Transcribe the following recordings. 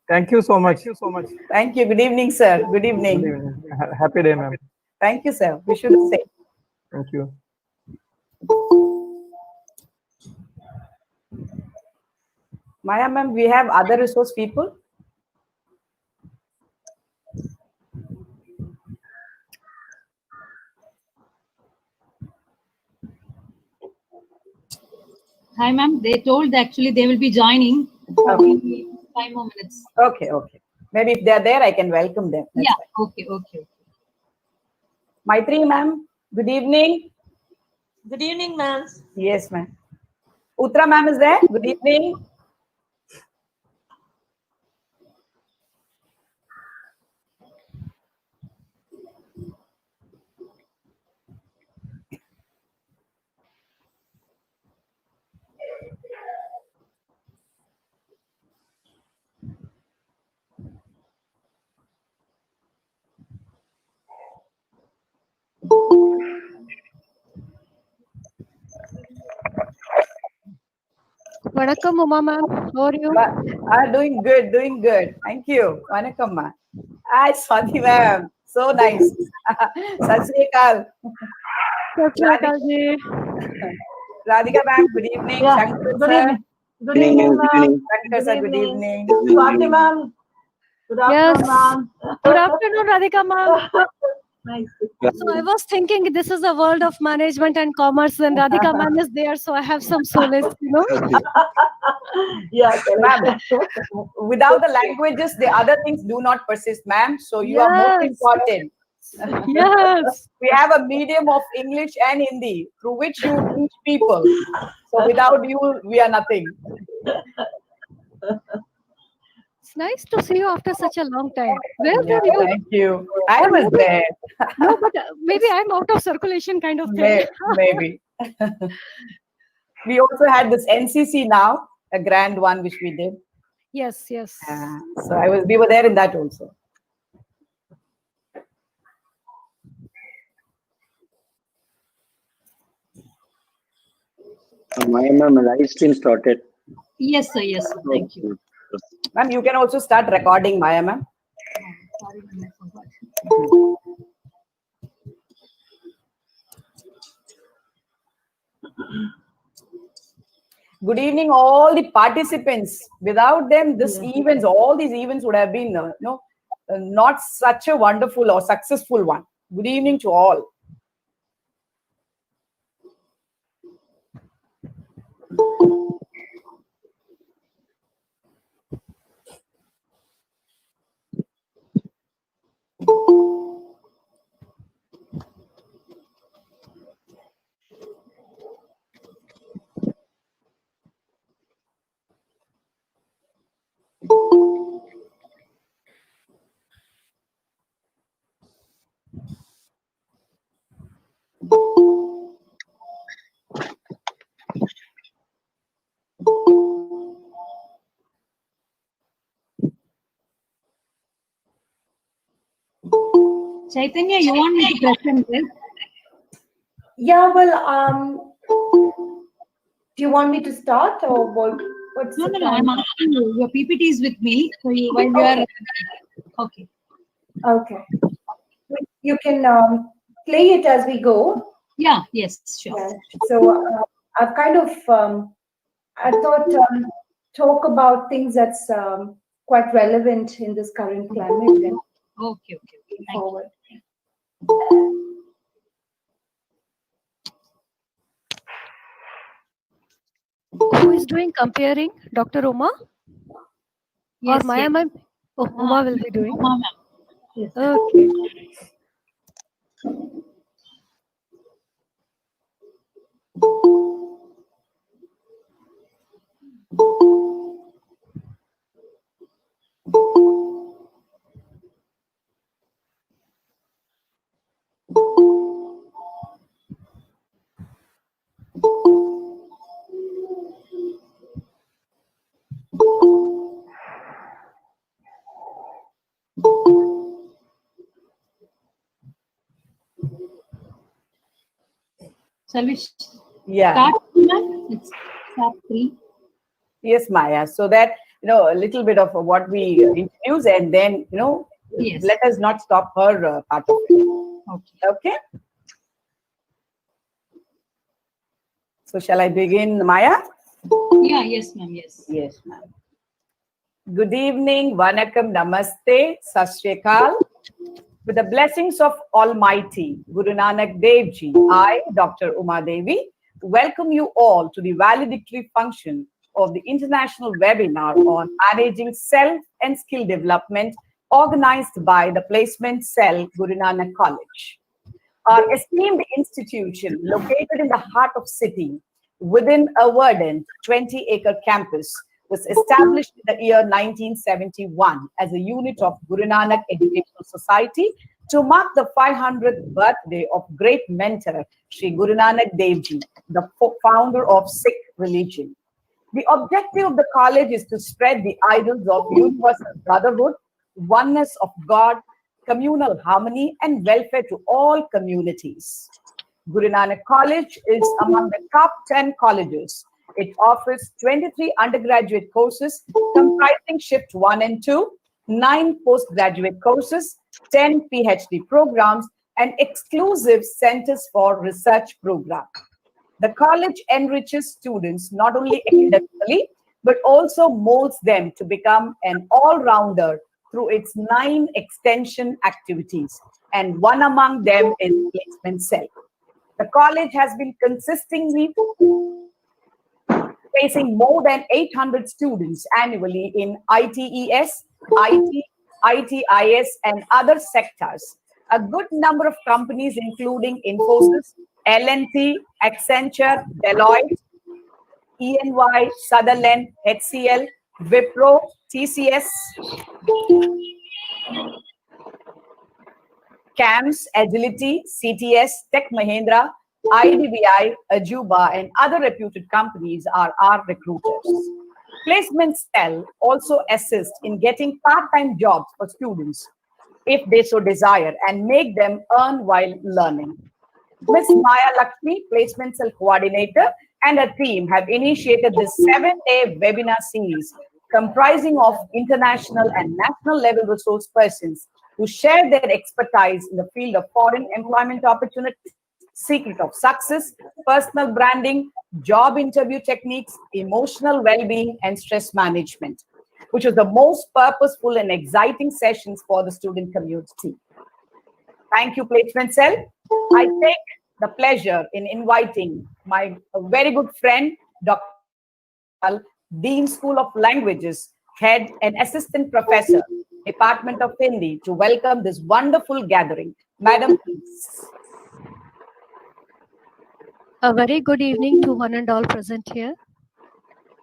Thank you so much. Thank you. Good evening, sir. Good Good evening. evening. Happy day, ma'am. Thank you, sir. We should say. Thank you. Maya ma'am, we have other resource people. Hi, ma'am. They told actually they will be joining. Okay. 5 more minutes. Okay. Maybe if they are there, I can welcome them. That's Yeah. fine. Okay. Maitri ma'am, good evening. Good evening, ma'am. Yes, ma'am. Uttara ma'am is there. Good evening. Vanakkam, Uma ma'am. How are you? Doing good. Thank you. Vanakkam ma. Hi, Swati ma'am. So nice. Sat Sri Akal. Radhika ma'am, good evening. Yeah. Shankar Good sir. evening. Good evening, ma'am. Shankar sir, good evening. Swati, ma'am. Good Yes. afternoon, ma'am. Good afternoon, Radhika ma'am. Nice. So I was thinking this is a world of management and commerce, and Radhika ma'am is there, so I have some solace, Yeah, Ma'am, correct. without the languages, the other things do not persist, ma'am. So you are most Yes. important. Yes. We have a medium of English and Hindi through which you teach people. So without you, we are nothing. It's nice to see you after such a long time. Where were you? Thank you. I was there. No, but maybe I'm out of circulation kind of thing. Maybe. We also had this NCC now, a grand one which we did. Yes. So we were there in that also. Ma'am, live stream started. Yes, sir. Thank you. Ma'am, you can also start recording, Maya ma'am. Sorry, ma'am, I forgot. Good evening, all the participants. Without them, all these events would have been, not such a wonderful or successful one. Good evening to all. Chaitanya, you want me to present this? Yeah, well, do you want me to start or what's No, the no, I'm asking you. Your PPT is with me. So while you are okay. Okay. You can play it as we go. Yeah, yes, sure. Yeah. So I've kind of I thought talk about things that's quite relevant in this current climate and Okay. Thank forward. Who is doing comparing? Dr. Uma? Yes, Or Maya yes. ma'am? Oh, Uma will be doing. Uma, ma'am. Yes. Okay. Shall we Yeah. start, ma'am? It's start 3. Yes, Maya. So that a little bit of what we introduce, and then, Yes. let us not stop her part of it. Okay. Okay. So shall I begin, Maya? Yeah, yes, ma'am. Yes. Yes, ma'am. Good evening, Vanakkam, Namaste, Sat Shri Akal. With the blessings of Almighty Guru Nanak Dev Ji, I, Dr. Uma Devi, welcome you all to the valedictory function of the international webinar on managing self and skill development organized by the Placement Cell, Guru Nanak College. Our esteemed institution, located in the heart of city, within a verdant 20-acre campus, was established in the year 1971 as a unit of Guru Nanak Educational Society to mark the 500th birthday of great mentor Sri Guru Nanak Dev Ji, the founder of Sikh religion. The objective of the college is to spread the ideals of universal brotherhood, oneness of God, communal harmony, and welfare to all communities. Guru Nanak College is among the top 10 colleges. It offers 23 undergraduate courses comprising Shift 1 and 2, 9 postgraduate courses, 10 PhD programs, and exclusive centers for research programs. The college enriches students not only academically, but also molds them to become an all-rounder through its 9 extension activities, and one among them is Placement Cell. The college has been consistently facing more than 800 students annually in ITES, IT, ITIS, and other sectors. A good number of companies, including Infosys, L&T, Accenture, Deloitte, ENY, Sutherland, HCL, Wipro, TCS, CAMS, Agility, CTS, Tech Mahindra, IDBI, Ajuba, and other reputed companies are our recruiters. Placement Cell also assists in getting part-time jobs for students if they so desire and make them earn while learning. Ms. Maya Lakshmi, Placement Cell Coordinator, and her team have initiated this 7-day webinar series comprising of international and national level resource persons who share their expertise in the field of foreign employment opportunities, secret of success, personal branding, job interview techniques, emotional well-being, and stress management, which was the most purposeful and exciting sessions for the student community. Thank you, Placement Cell. I take the pleasure in inviting my very good friend, Dr. Dean School of Languages, Head and Assistant Professor, Department of Hindi, to welcome this wonderful gathering. Madam, please. A very good evening to one and all present here.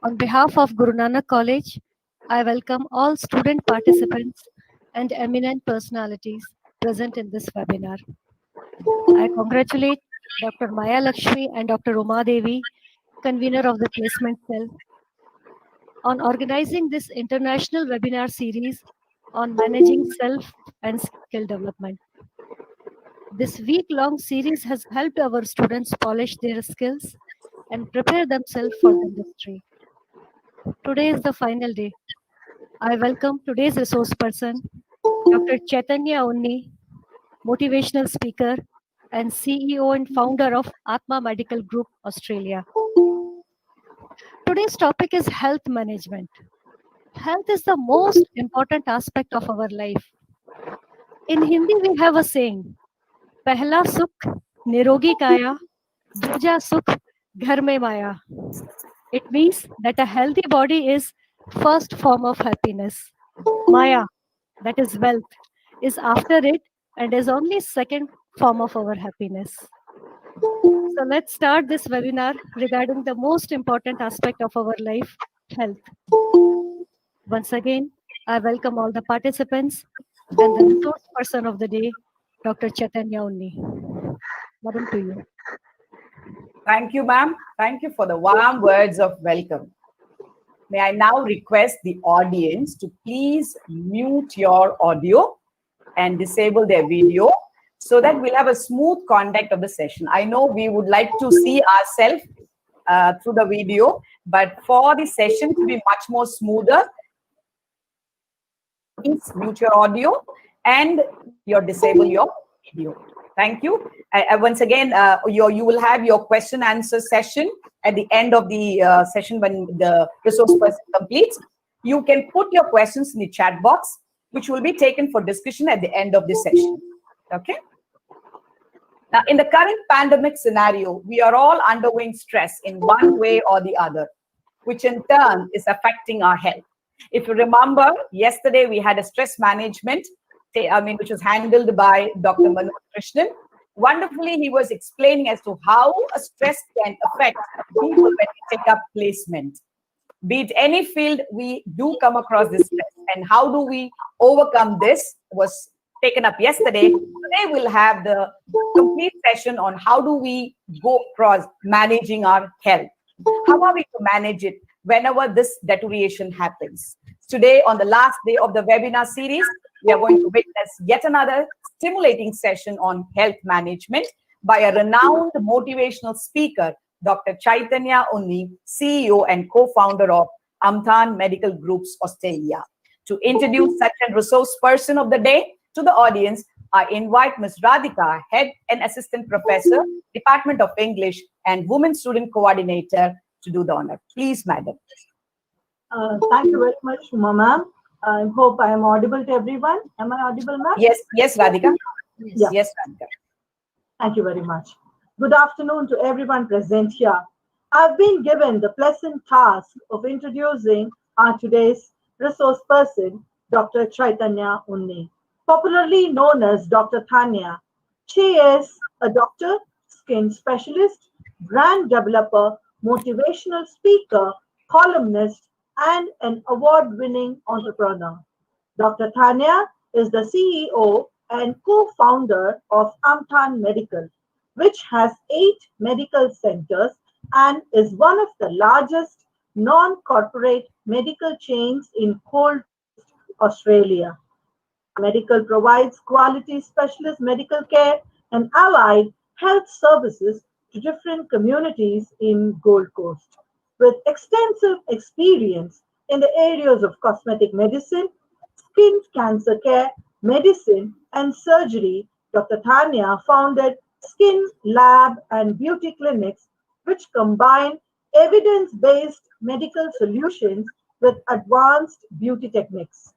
On behalf of Guru Nanak College, I welcome all student participants and eminent personalities present in this webinar. I congratulate Dr. Maya Lakshmi and Dr. Uma Devi, convener of the Placement Cell, on organizing this international webinar series on managing self and skill development. This week-long series has helped our students polish their skills and prepare themselves for the industry. Today is the final day. I welcome today's resource person, Dr. Chaitanya Unni, motivational speaker and CEO and founder of Atma Medical Group, Australia. Today's topic is health management. Health is the most important aspect of our life. In Hindi, we have a saying, Pehla Sukh, Nirogi Kaya, Duja Sukh, Ghar Mein Maya. It means that a healthy body is first form of happiness. Maya, that is wealth, is after it and is only second form of our happiness. So let's start this webinar regarding the most important aspect of our life, health. Once again, I welcome all the participants and the resource person of the day, Dr. Chaitanya Unni. Madam, to you. Thank you, ma'am. Thank you for the warm words of welcome. May I now request the audience to please mute your audio and disable their video so that we'll have a smooth conduct of the session. I know we would like to see ourselves through the video, but for the session to be much more smoother, Please mute your audio and disable your video. Thank you. Once again, you will have your question answer session at the end of the session when the resource person completes. You can put your questions in the chat box, which will be taken for discussion at the end of the session. Okay. Now, in the current pandemic scenario, we are all undergoing stress in one way or the other, which in turn is affecting our health. If you remember, yesterday we had a stress management, which was handled by Dr. Manoj Krishnan. Wonderfully, he was explaining as to how a stress can affect people when they take up placement. Be it any field, we do come across this stress. And how do we overcome this was taken up yesterday. Today we'll have the complete session on how do we go across managing our health. How are we to manage it whenever this deterioration happens? Today, on the last day of the webinar series, we are going to witness yet another stimulating session on health management by a renowned motivational speaker, Dr. Chaitanya Unni, CEO and co-founder of Amthan Medical Groups Australia. To introduce such a resource person of the day to the audience, I invite Ms. Radhika, Head and Assistant Professor, Department of English and Women Student Coordinator, to do the honor. Please, madam. Thank you very much, Uma ma'am. I hope I am audible to everyone. Am I audible, ma'am? Yes, Radhika. Yeah. Yes, Radhika. Thank you very much. Good afternoon to everyone present here. I've been given the pleasant task of introducing our today's resource person, Dr. Chaitanya Unni, popularly known as Dr. Tanya. She is a doctor, skin specialist, brand developer, motivational speaker, columnist, and an award-winning entrepreneur. Dr. Tanya is the CEO and co-founder of Amthan Medical, which has 8 medical centers and is one of the largest non-corporate medical chains in Gold Coast, Australia. Medical provides quality specialist medical care and allied health services to different communities in Gold Coast. With extensive experience in the areas of cosmetic medicine, skin cancer care, medicine, and surgery, Dr. Tanya founded Skin Lab and Beauty Clinics, which combine evidence based medical solutions with advanced beauty techniques.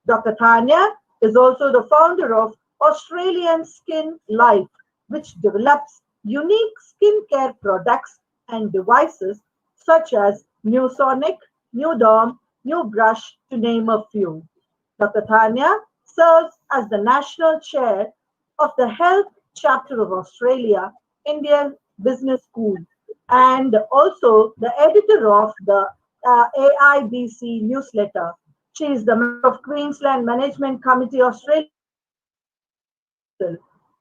Dr. Tanya is also the founder of Australian Skin Life, which develops unique skincare products and devices such as New Sonic, New Derm, New Brush, to name a few. Dr. Tanya serves as the National Chair of the Health Chapter of Australia Indian Business School and also the editor of the AIBC newsletter. She is the member of Queensland Management Committee Australia.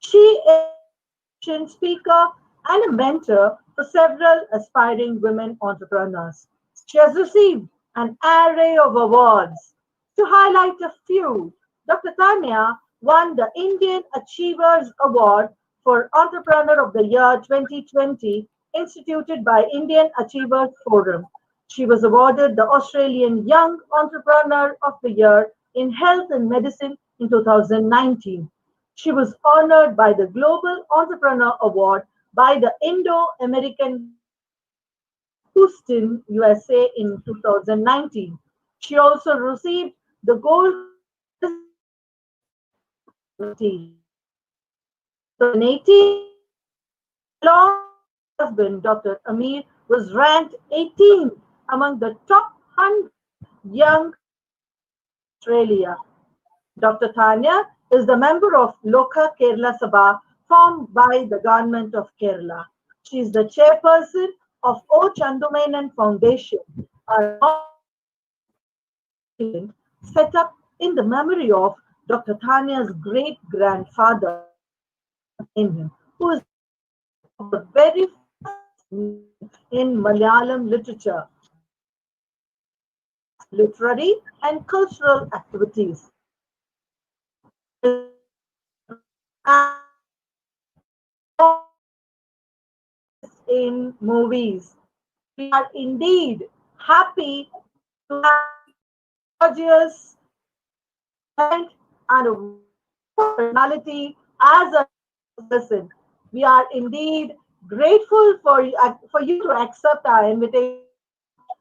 She is a speaker and a mentor for several aspiring women entrepreneurs. She has received an array of awards. To highlight a few, Dr. Tanya won the Indian Achievers Award for Entrepreneur of the Year 2020, instituted by Indian Achievers Forum. She was awarded the Australian Young Entrepreneur of the Year in Health and Medicine in 2019. She was honored by the Global Entrepreneur Award by the Indo-American Houston, USA in 2019. She also received the Gold 2018. Along with her husband, Dr. Amir, was ranked 18th among the top 100 young Australia. Dr. Tanya is the member of Loka Kerala Sabha formed by the government of Kerala. She is the chairperson of O. Chandumenan Foundation, a set up in the memory of Dr. Tanya's great-grandfather, who is the very first in Malayalam literature, literary and cultural activities. In movies. We are indeed happy to have gorgeous and a personality as a person. We are indeed grateful for you to accept our invitation.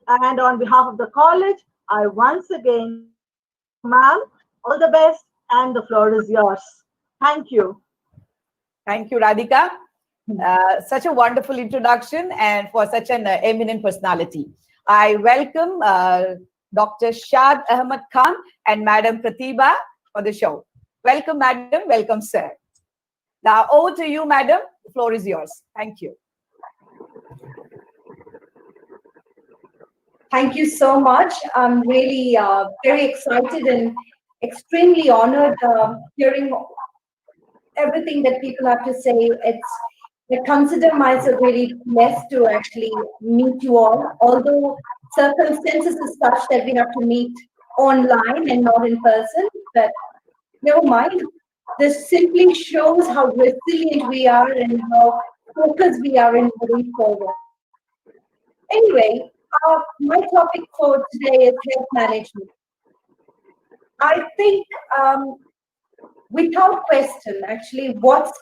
And on behalf of the college, I once again, ma'am, all the best, and the floor is yours. Thank you. Thank you, Radhika. Such a wonderful introduction and for such an eminent personality. I welcome Dr. Shad Ahmad Khan and Madam Pratibha for the show. Welcome, Madam. Welcome, sir. Now, over to you, Madam. The floor is yours. Thank you. Thank you so much. I'm really very excited and extremely honored hearing everything that people have to say. I consider myself really blessed to actually meet you all, although circumstances is such that we have to meet online and not in person, but never mind. This simply shows how resilient we are and how focused we are in moving forward. Anyway, my topic for today is health management. I think without question, actually, what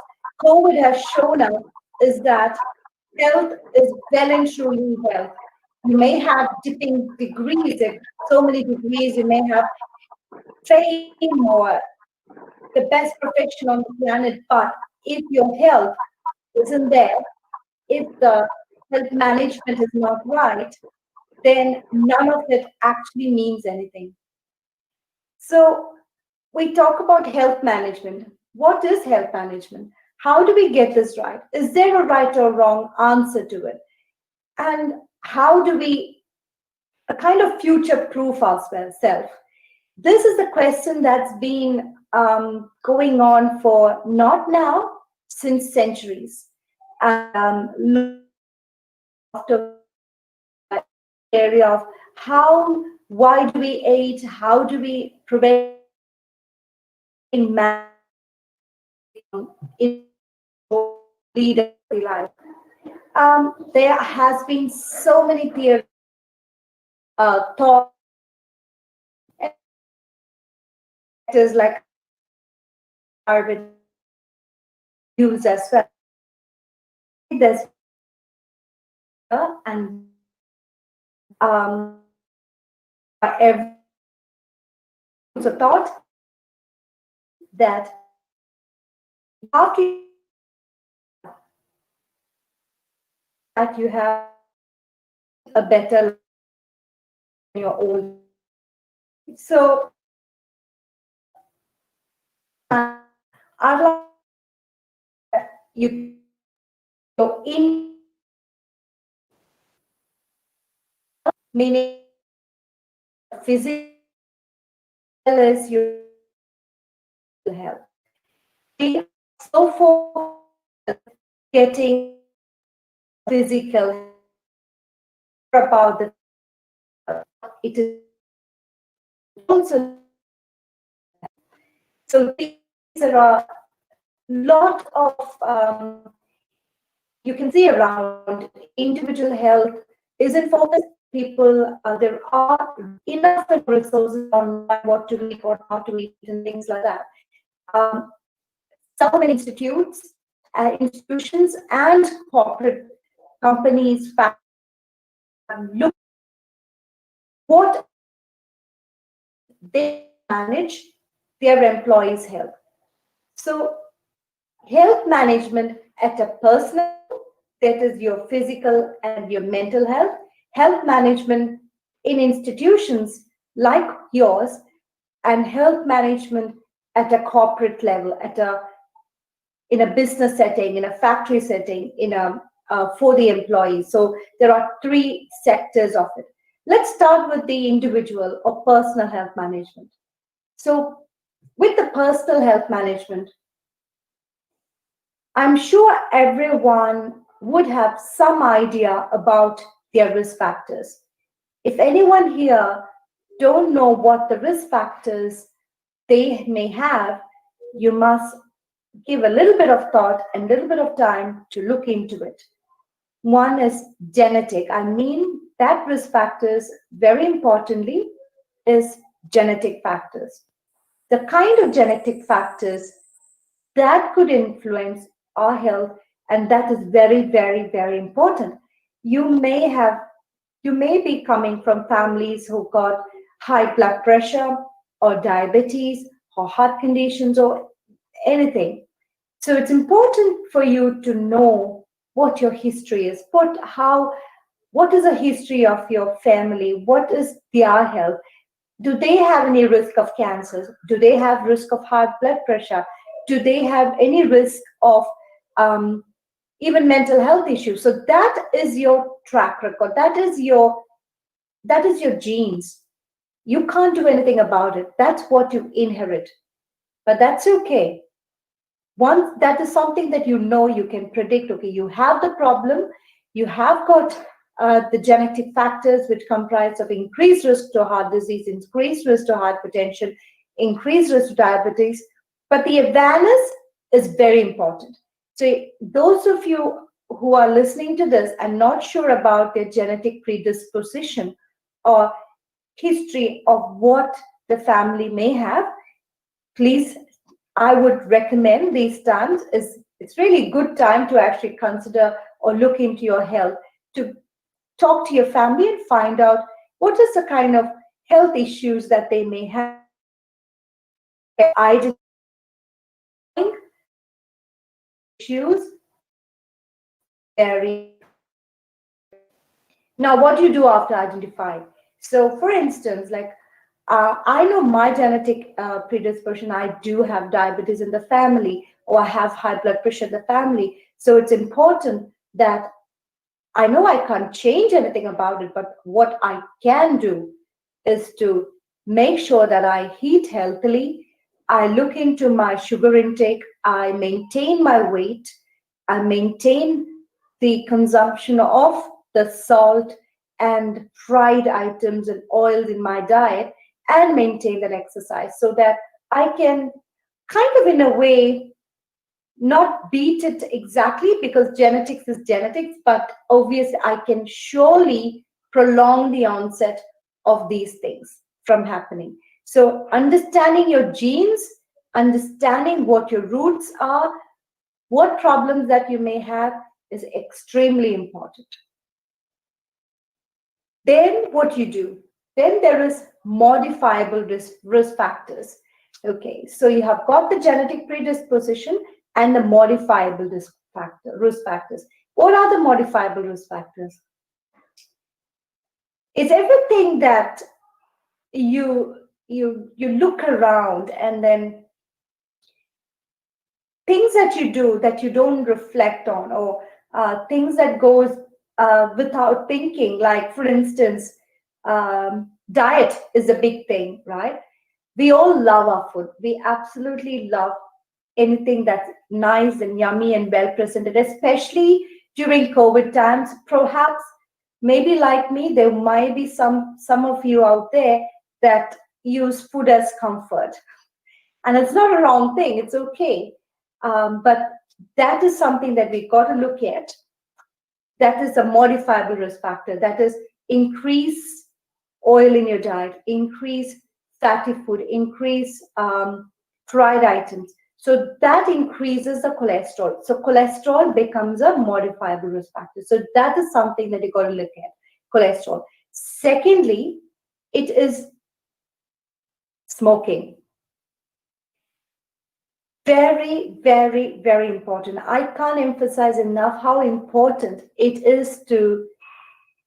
COVID has shown us is that health is well and truly health. You may have dipping degrees, so many degrees, you may have fame or the best profession on the planet, but if your health isn't there, if the health management is not right, then none of it actually means anything. So we talk about health management. What is health management? How do we get this right? Is there a right or wrong answer to it? And how do we kind of future-proof ourselves? This is a question that's been going on for not now, since centuries. After area of why do we age? How do we prevent in lead life? There has been so many theories, thought like Harvard views as well. There's and every thought that after that you have a better life in your old. So I'd like you go in, meaning physical as your health. We are so for getting physical about the it is also so there are a lot of you can see around individual health isn't focused. People, there are enough resources on what to eat, what not to eat, and things like that. So many institutions and corporate companies look what they manage their employees' health. So health management at a personal, that is your physical and your mental health, health management in institutions like yours, and health management at a corporate level, in a business setting, in a factory setting, for the employees. So there are three sectors of it. Let's start with the individual or personal health management. So with the personal health management, I'm sure everyone would have some idea about their risk factors. If anyone here don't know what the risk factors they may have, you must give a little bit of thought and a little bit of time to look into it. One is genetic. I mean that risk factors, very importantly, is genetic factors. the kind of genetic factors that could influence our health, and that is very, very, very important. You may be coming from families who got high blood pressure or diabetes or heart conditions or anything. So it's important for you to know what your history is, what is the history of your family, what is their health. Do they have any risk of cancers? Do they have risk of high blood pressure? Do they have any risk of even mental health issues? So that is your track record. That is your genes. You can't do anything about it. That's what you inherit. But that's okay. Once that is something that you know, you can predict, okay, you have the problem, you have got the genetic factors which comprise of increased risk to heart disease, increased risk to hypertension, increased risk to diabetes. But the awareness is very important. So those of you who are listening to this and not sure about their genetic predisposition or history of what the family may have, please, I would recommend these times. It's really good time to actually consider or look into your health, to talk to your family and find out what is the kind of health issues that they may have. Identifying issues very. Now, what do you do after identifying? So, for instance, like I know my genetic predisposition. I do have diabetes in the family, or I have high blood pressure in the family. So it's important that I know I can't change anything about it, but what I can do is to make sure that I eat healthily. I look into my sugar intake. I maintain my weight. I maintain the consumption of the salt and fried items and oils in my diet, and maintain that exercise, so that I can kind of, in a way, not beat it exactly, because genetics is genetics, but obviously I can surely prolong the onset of these things from happening. So understanding your genes, understanding what your roots are, what problems that you may have, is extremely important. Then what you do? Then there is modifiable risk factors. Okay, so you have got the genetic predisposition and the modifiable risk factors. What are the modifiable risk factors? It's everything that you look around, and then things that you do that you don't reflect on, or things that goes without thinking. Like, for instance, diet is a big thing, right? We all love our food. We absolutely love anything that's nice and yummy and well presented, especially during COVID times. Perhaps, maybe like me, there might be some of you out there that use food as comfort. And it's not a wrong thing, it's okay. But that is something that we got to look at. That is a modifiable risk factor. That is, increase oil in your diet, increase fatty food, increase fried items. So that increases the cholesterol. So cholesterol becomes a modifiable risk factor. So that is something that you got to look at, cholesterol. Secondly, it is smoking. Very, very, very important. I can't emphasize enough how important it is to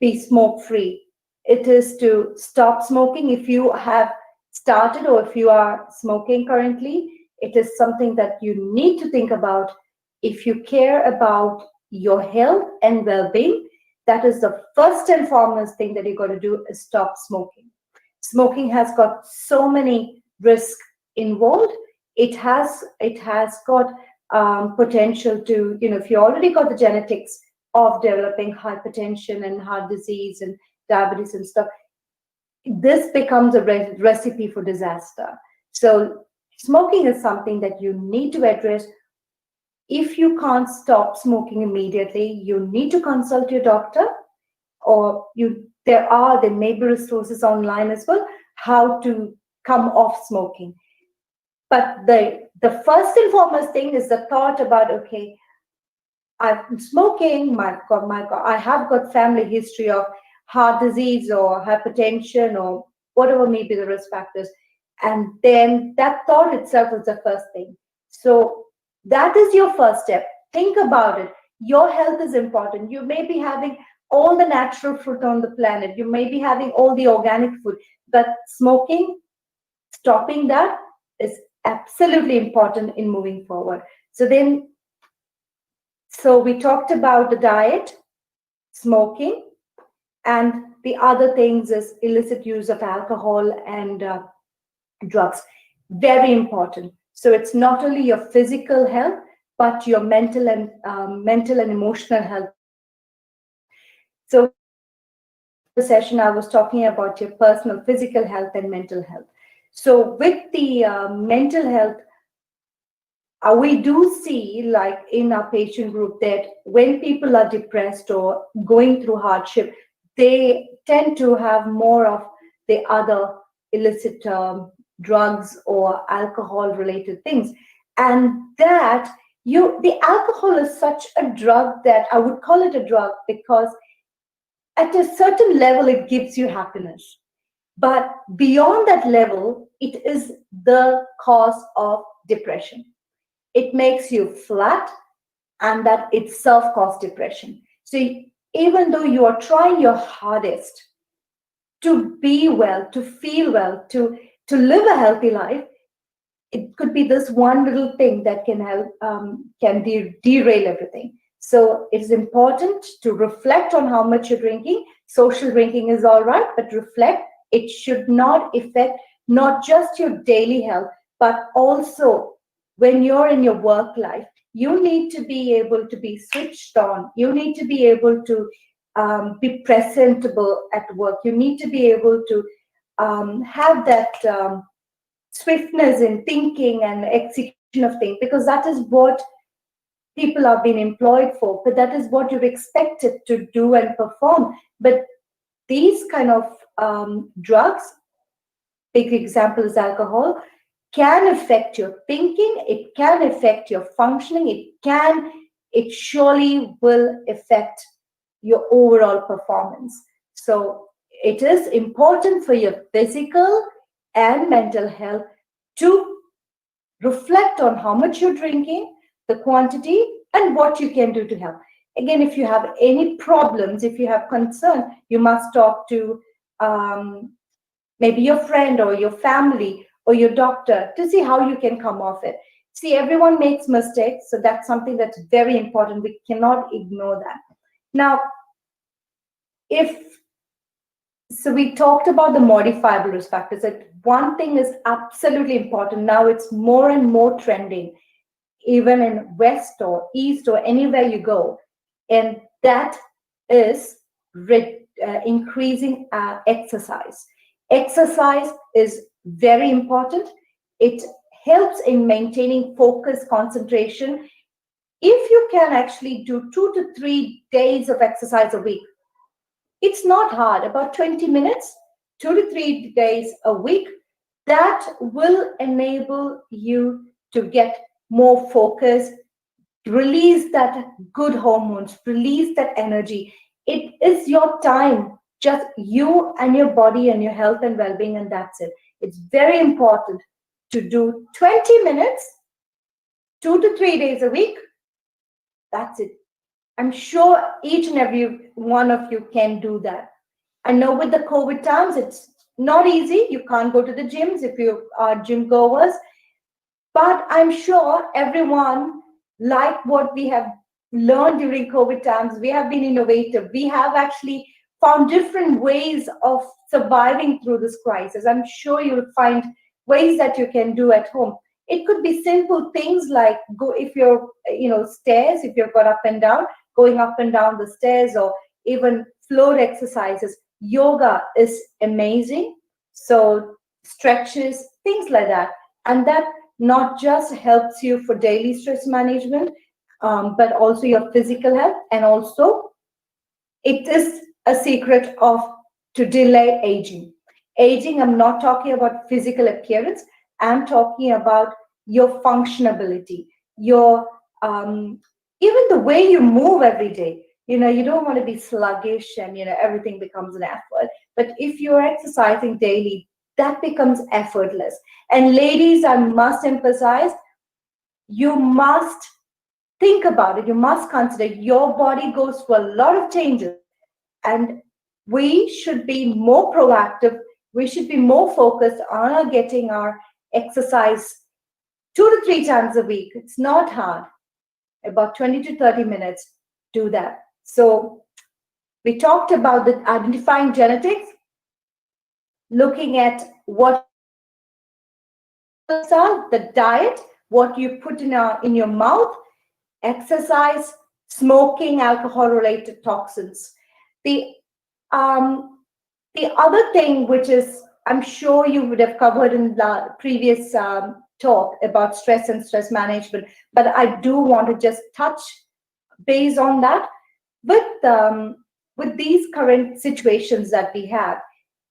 be smoke-free. It is to stop smoking. If you have started, or if you are smoking currently, it is something that you need to think about. If you care about your health and well-being, that is the first and foremost thing that you got to do, is stop smoking. Smoking has got so many risks involved. It has got potential to, if you already got the genetics of developing hypertension and heart disease and diabetes and stuff, this becomes a recipe for disaster. So smoking is something that you need to address. If you can't stop smoking immediately, you need to consult your doctor, or there may be resources online as well, how to come off smoking. But the first and foremost thing is the thought about, okay, I'm smoking, my God, I have got family history of heart disease or hypertension or whatever may be the risk factors. And then that thought itself is the first thing. So that is your first step. Think about it. Your health is important. You may be having all the natural fruit on the planet. You may be having all the organic food, but smoking, stopping that is absolutely important in moving forward. So we talked about the diet, smoking, and the other things is illicit use of alcohol and drugs. Very important. So it's not only your physical health, but your mental and emotional health. So the session I was talking about your personal physical health and mental health. So with the mental health, we do see, like in our patient group, that when people are depressed or going through hardship, they tend to have more of the other illicit drugs or alcohol related things. And that the alcohol is such a drug that I would call it a drug because at a certain level, it gives you happiness. But beyond that level, it is the cause of depression. It makes you flat, and that itself causes depression. So even though you are trying your hardest to be well, to feel well, to live a healthy life, it could be this one little thing that can help, derail everything. So it is important to reflect on how much you're drinking. Social drinking is all right, but reflect. It should not affect not just your daily health, but also when you're in your work life. You need to be able to be switched on. You need to be able to be presentable at work. You need to be able to have that swiftness in thinking and execution of things, because that is what people are being employed for, but that is what you're expected to do and perform. But these kind of drugs, big example is alcohol, can affect your thinking, it can affect your functioning, it surely will affect your overall performance. So it is important for your physical and mental health to reflect on how much you're drinking, the quantity, and what you can do to help. Again, if you have any problems, if you have concern, you must talk to maybe your friend or your family or your doctor to see how you can come off it. See, everyone makes mistakes, so that's something that's very important. We cannot ignore that. Now, so we talked about the modifiable risk factors. That one thing is absolutely important. Now it's more and more trending, even in West or East or anywhere you go, and that is increasing exercise. Exercise is very important. It helps in maintaining focus, concentration. If you can actually do 2 to 3 days of exercise a week, it's not hard, about 20 minutes, 2 to 3 days a week, that will enable you to get more focus, release that good hormones, release that energy. It is your time, just you and your body and your health and well-being, and that's it. It's very important to do 20 minutes, 2 to 3 days a week. That's it. I'm sure each and every one of you can do that. I know with the COVID times, it's not easy. You can't go to the gyms if you are gym goers, but I'm sure everyone, like what we have learned during COVID times, we have been innovative. We have actually found different ways of surviving through this crisis. I'm sure you'll find ways that you can do at home. It could be simple things like if you're, stairs, if you've got up and down, going up and down the stairs, or even floor exercises. Yoga is amazing. So stretches, things like that. And that not just helps you for daily stress management, but also your physical health. And also it is a secret to delay aging. Aging, I'm not talking about physical appearance. I'm talking about your functionability, your even the way you move every day. You know, you don't want to be sluggish and, you know, everything becomes an effort. But if you're exercising daily, that becomes effortless. And ladies, I must emphasize, you must think about it. You must consider your body goes through a lot of changes, and we should be more proactive. We should be more focused on getting our exercise 2 to 3 times a week. It's not hard. About 20 to 30 minutes, do that. So we talked about the identifying genetics, looking at what the diet, what you put in your mouth, exercise, smoking, alcohol-related toxins. The other thing, which is I'm sure you would have covered in the previous talk about stress and stress management, but I do want to just touch base on that. With these current situations that we have,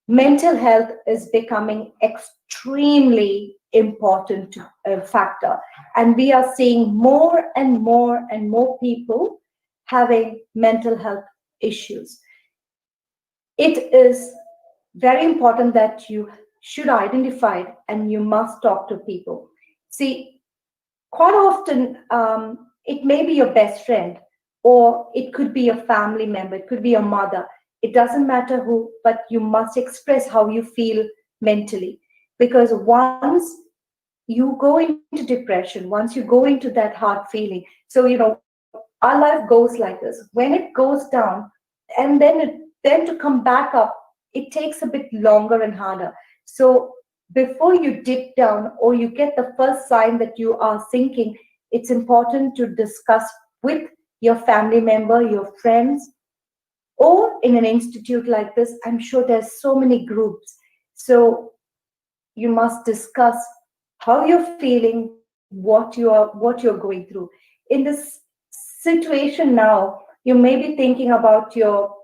mental health is becoming extremely important factor, and we are seeing more and more and more people having mental health issues. It is very important that you should identify it and you must talk to people. See, quite often it may be your best friend, or it could be a family member, it could be your mother. It doesn't matter who, but you must express how you feel mentally. Because once you go into depression, once you go into that hard feeling, so, you know, our life goes like this. When it goes down, and then to come back up, it takes a bit longer and harder. So before you dip down or you get the first sign that you are sinking, it's important to discuss with your family member, your friends, or in an institute like this. I'm sure there's so many groups. So you must discuss how you're feeling, what you're going through. In this situation now, you may be thinking about your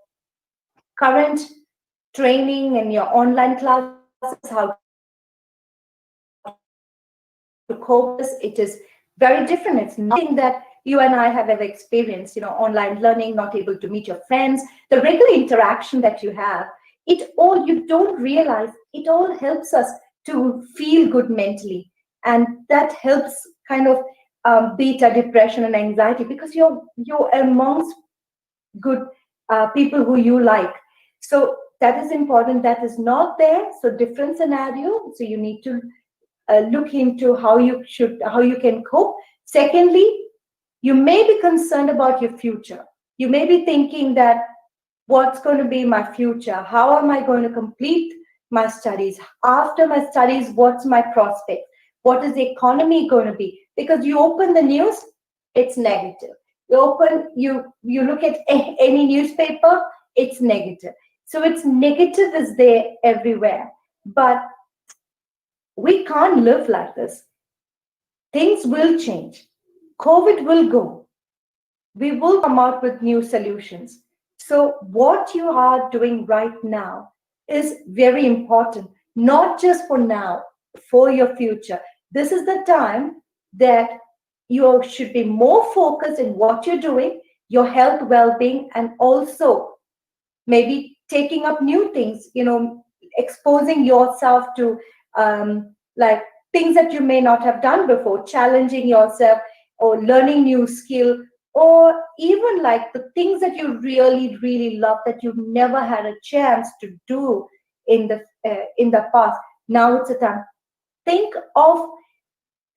current training and your online classes, how to cope with this. It is very different. It's nothing that you and I have ever experienced, you know, online learning, not able to meet your friends, the regular interaction that you have. It all, you don't realize, it all helps us to feel good mentally. And that helps kind of beat our depression and anxiety, because you're amongst good people who you like. So that is important. That is not there. So different scenario. So you need to look into how you can cope. Secondly, you may be concerned about your future. You may be thinking that, what's going to be my future? How am I going to complete my studies? After my studies, what's my prospect? What is the economy going to be? Because you open the news, it's negative. You look at any newspaper, it's negative. So it's negative is there everywhere. But we can't live like this. Things will change. COVID will go. We will come out with new solutions. So what you are doing right now is very important, not just for now, for your future. This is the time that you should be more focused in what you're doing, your health, well-being, and also maybe taking up new things, you know, exposing yourself to like things that you may not have done before, challenging yourself or learning new skill, or even like the things that you really, really love that you've never had a chance to do in the past. Now it's a time. Think of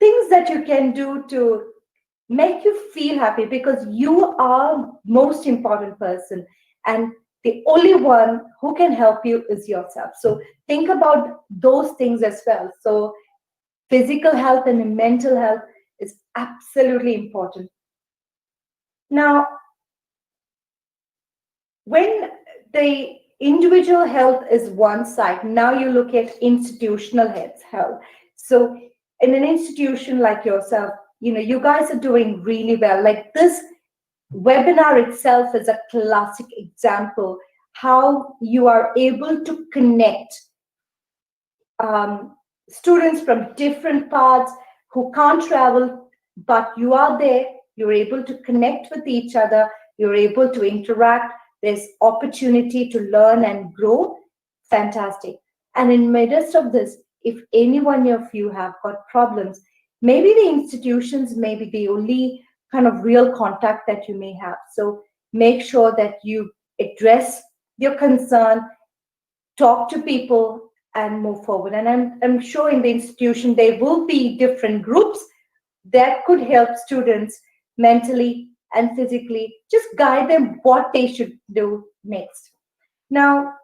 things that you can do to make you feel happy, because you are most important person, and the only one who can help you is yourself. So think about those things as well. So physical health and mental health is absolutely important. Now, when the individual health is one side, now you look at institutional health. So in an institution like yourself, you know, you guys are doing really well. Like this webinar itself is a classic example how you are able to connect students from different parts who can't travel, but you are there, you're able to connect with each other, you're able to interact, there's opportunity to learn and grow. Fantastic. And in midst of this, if any one of you have got problems, maybe the institutions may be the only kind of real contact that you may have. So make sure that you address your concern, talk to people, and move forward. And I'm sure in the institution there will be different groups that could help students mentally and physically, just guide them what they should do next. Now,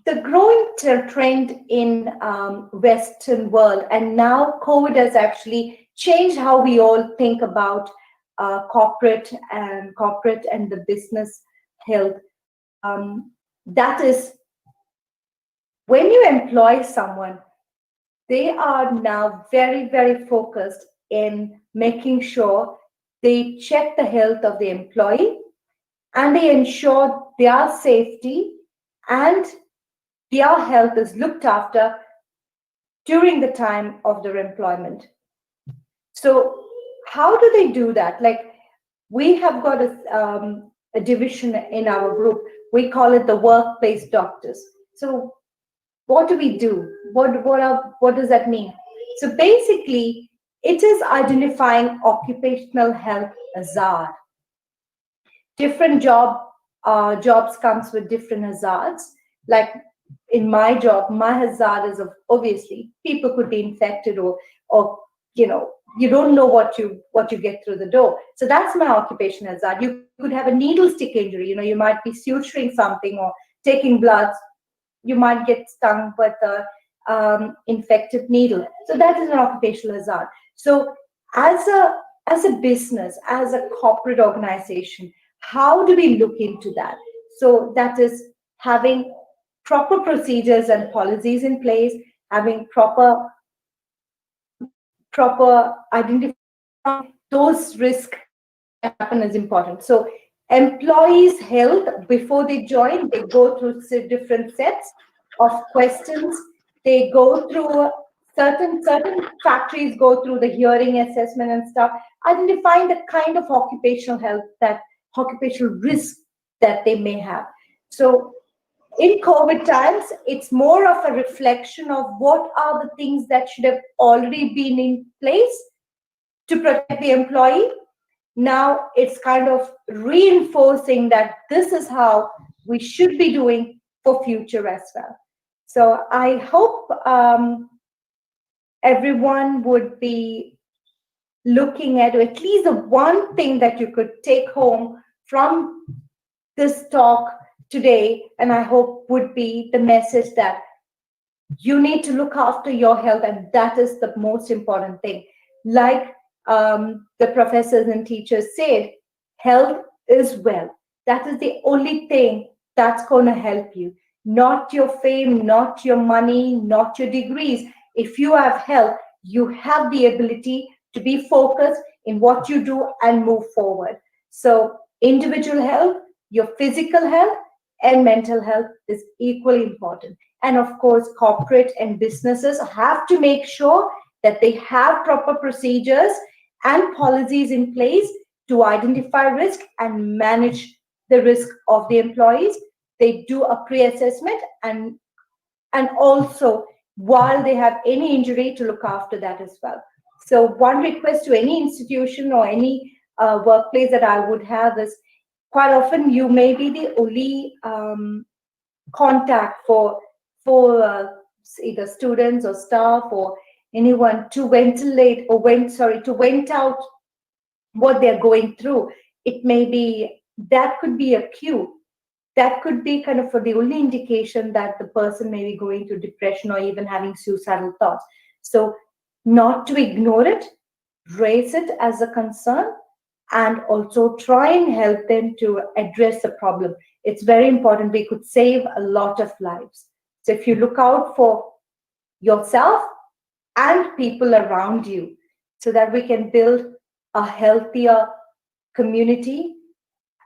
the growing trend in Western world, and now COVID has actually changed how we all think about corporate and the business health. That is, when you employ someone, they are now very, very focused in making sure they check the health of the employee and they ensure their safety and their health is looked after during the time of their employment. So how do they do that? Like, we have got a division in our group. We call it the workplace doctors. So what do we do? What does that mean? So basically, it is identifying occupational health hazard. Different jobs comes with different hazards. Like in my job, my hazard is of obviously people could be infected or you don't know what you get through the door. So that's my occupational hazard. You could have a needle stick injury. You might be suturing something or taking blood. You might get stung with a infected needle. So that is an occupational hazard. So as a business, as a corporate organization, how do we look into that? So that is having proper procedures and policies in place, having proper identifying those risks happen is important. So employees' health before they join, they go through different sets of questions. They go through certain factories go through the hearing assessment and stuff, identifying the kind of occupational health, that occupational risk that they may have. So in COVID times, it's more of a reflection of what are the things that should have already been in place to protect the employee. Now it's kind of reinforcing that this is how we should be doing for future as well. So I hope everyone would be looking at least the one thing that you could take home from this talk today, and I hope would be the message that you need to look after your health, and that is the most important thing. Like the professors and teachers said, health is wealth. That is the only thing that's going to help you. Not your fame, not your money, not your degrees. If you have health, you have the ability to be focused in what you do and move forward. So individual health, your physical health, and mental health is equally important. And of course, corporate and businesses have to make sure that they have proper procedures and policies in place to identify risk and manage the risk of the employees. They do a pre-assessment and also while they have any injury to look after that as well. So one request to any institution or any workplace that I would have is, quite often you may be the only contact for either students or staff or anyone to ventilate or to vent out what they're going through. It may be, that could be a cue. That could be kind of for the only indication that the person may be going through depression or even having suicidal thoughts. So not to ignore it, raise it as a concern, and also try and help them to address the problem. It's very important. We could save a lot of lives. So if you look out for yourself and people around you, so that we can build a healthier community,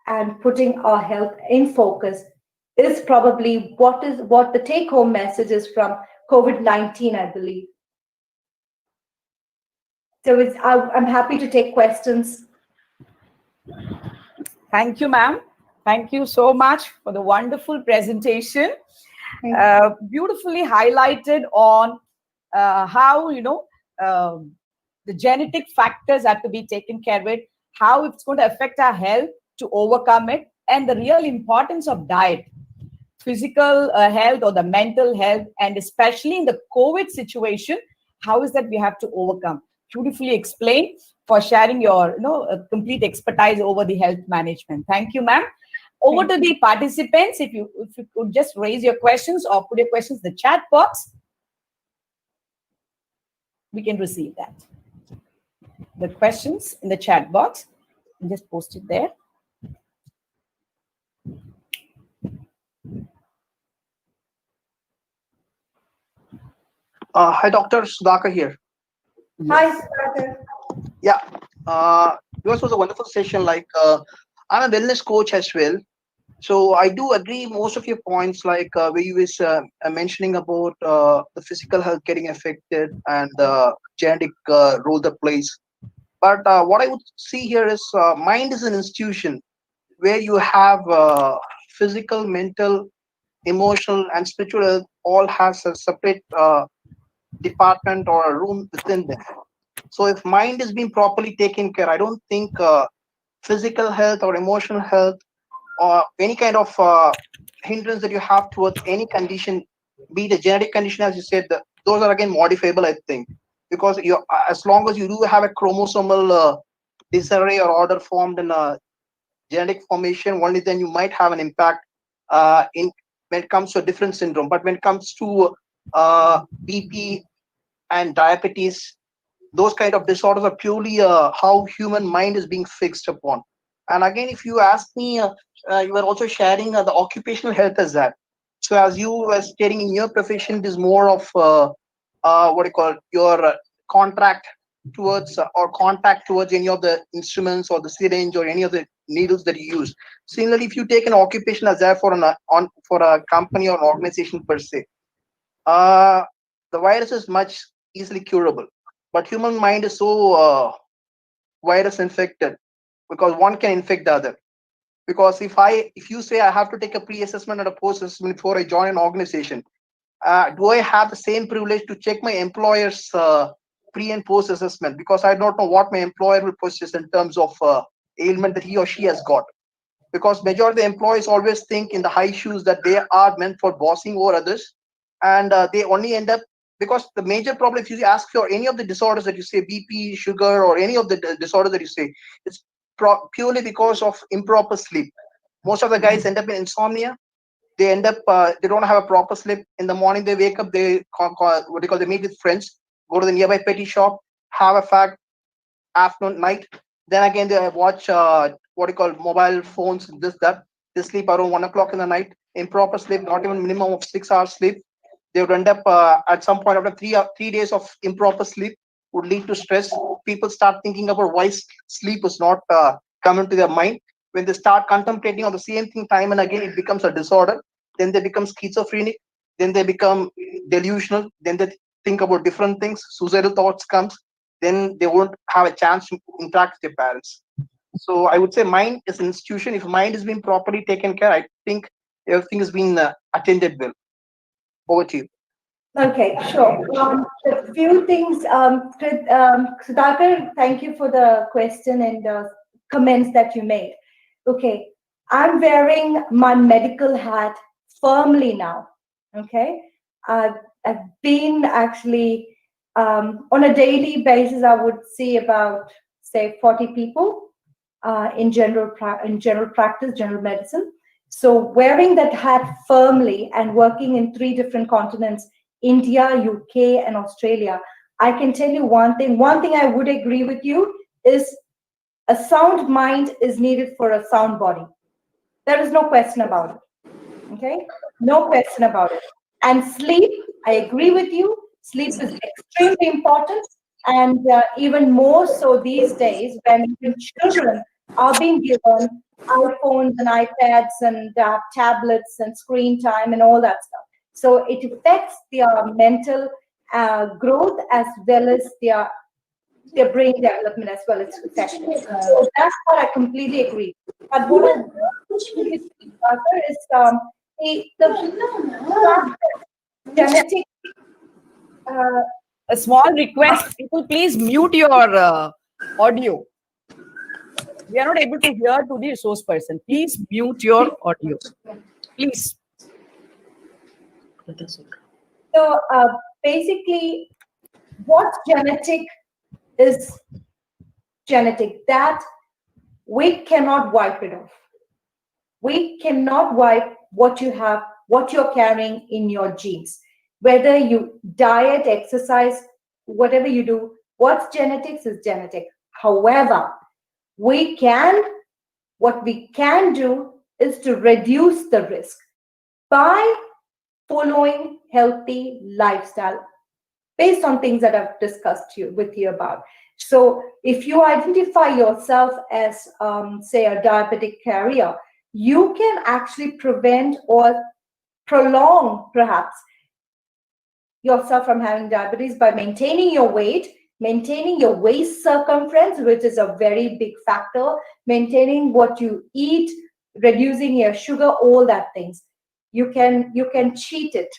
and putting our health in focus is probably what the take-home message is from COVID-19, I believe. So I'm happy to take questions. Thank you, ma'am. Thank you so much for the wonderful presentation. Beautifully highlighted on how, the genetic factors have to be taken care of, it, how it's going to affect our health to overcome it, and the real importance of diet, physical health or the mental health, and especially in the COVID situation, how is that we have to overcome. Beautifully explained, for sharing your complete expertise over the health management. Thank you, ma'am. Over to the participants. If you could just raise your questions or put your questions in the chat box, we can receive that. The questions in the chat box, and just post it there. Hi, Dr. Sudhakar here. Hi, Sudhakar. Yeah, yours was a wonderful session. Like, I'm a wellness coach as well. So I do agree most of your points, like where you was mentioning about the physical health getting affected and the genetic role that plays. But what I would see here is mind is an institution where you have physical, mental, emotional, and spiritual health all has a separate department or a room within them. So if mind is being properly taken care, I don't think physical health or emotional health or any kind of hindrance that you have towards any condition, be the genetic condition, as you said, those are again modifiable, I think, because you, as long as you do have a chromosomal disarray or order formed in a genetic formation, only then you might have an impact in when it comes to a different syndrome. But when it comes to BP and diabetes, those kind of disorders are purely how human mind is being fixed upon. And again, if you ask me, you were also sharing the occupational health as that. So as you were stating in your profession, it is more of what do you call it, your contract towards or contact towards any of the instruments or the syringe or any of the needles that you use. Similarly, if you take an occupation as that for for a company or an organization per se, the virus is much easily curable. But human mind is so virus infected because one can infect the other. Because if you say I have to take a pre-assessment and a post-assessment before I join an organization, do I have the same privilege to check my employer's pre and post-assessment? Because I don't know what my employer will possess in terms of ailment that he or she has got. Because majority of the employees always think in the high shoes that they are meant for bossing over others, and they only end up, because the major problem, if you ask for any of the disorders that you say, BP, sugar, or any of the disorders that you say, it's purely because of improper sleep. Most of the guys end up in insomnia. They end up, they don't have a proper sleep. In the morning, they wake up, they they meet with friends, go to the nearby petty shop, have a fag, afternoon, night. Then again, they watch mobile phones, this, that. They sleep around 1 o'clock in the night, improper sleep, not even minimum of 6 hours sleep. They would end up at some point after 3 days of improper sleep would lead to stress. People start thinking about why sleep is not coming to their mind. When they start contemplating on the same thing time and again, it becomes a disorder. Then they become schizophrenic. Then they become delusional. Then they think about different things. Suicidal thoughts comes. Then they won't have a chance to interact with their parents. So I would say mind is an institution. If mind is being properly taken care, I think everything is being attended well. Over to you. Okay, sure. A few things. Sudhakar, thank you for the question and comments that you made. Okay, I'm wearing my medical hat firmly now. Okay, I've been actually on a daily basis. I would see about say 40 people in general practice, general medicine. So wearing that hat firmly and working in 3 different continents, India, UK, and Australia, I can tell you one thing. One thing I would agree with you is a sound mind is needed for a sound body. There is no question about it. Okay? No question about it. And sleep, I agree with you. Sleep is extremely important. And even more so these days when even children are being given iPhones and iPads and tablets and screen time and all that stuff. So it affects their mental growth as well as their brain development as well as affected. So that's what I completely agree. But what I disagree with the other is the genetic. A small request, people, please mute your audio. We are not able to hear to the resource person. Please mute your audio. Please. So basically, what's genetic is genetic. That we cannot wipe it off. We cannot wipe what you have, what you're carrying in your genes. Whether you diet, exercise, whatever you do, what's genetics is genetic. However, what we can do is to reduce the risk by following healthy lifestyle based on things that I've discussed with you about. So if you identify yourself as, say, a diabetic carrier, you can actually prevent or prolong, perhaps, yourself from having diabetes by maintaining your weight, maintaining your waist circumference, which is a very big factor, maintaining what you eat, reducing your sugar, all that things. You can cheat it,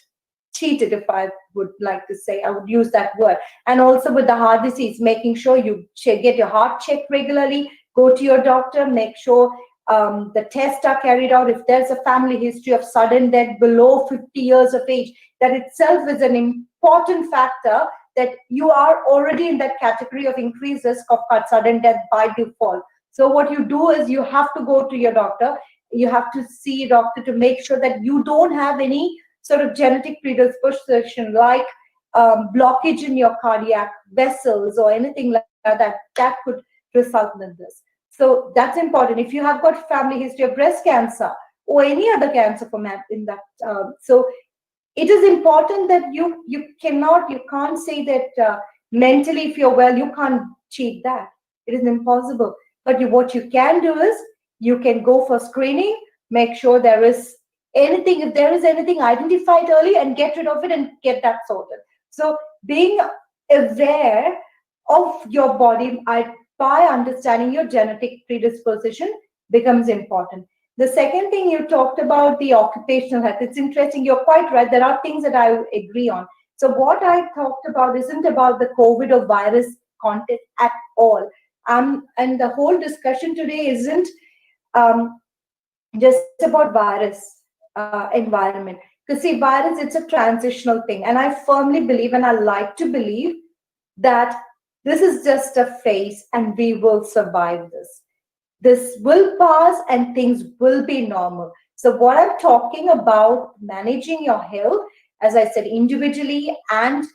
if I would like to say, I would use that word. And also with the heart disease, making sure you get your heart checked regularly, go to your doctor, make sure the tests are carried out. If there's a family history of sudden death below 50 years of age, that itself is an important factor that you are already in that category of increased risk of sudden death by default. So what you do is you have to go to your doctor. You have to see a doctor to make sure that you don't have any sort of genetic predisposition like blockage in your cardiac vessels or anything like that could result in this. So that's important. If you have got family history of breast cancer or any other cancer in that, so it is important that you can't say that mentally if you're well, you can't cheat that. It is impossible. But what you can do is you can go for screening, make sure if there is anything, identify it early and get rid of it and get that sorted. So being aware of your body by understanding your genetic predisposition becomes important. The second thing you talked about, the occupational health, it's interesting. You're quite right. There are things that I agree on. So what I talked about isn't about the COVID or virus content at all. And the whole discussion today isn't just about virus environment. Because see, virus, it's a transitional thing. And I firmly believe, and I like to believe, that this is just a phase and we will survive this. This will pass and things will be normal. So what I'm talking about, managing your health, as I said, individually and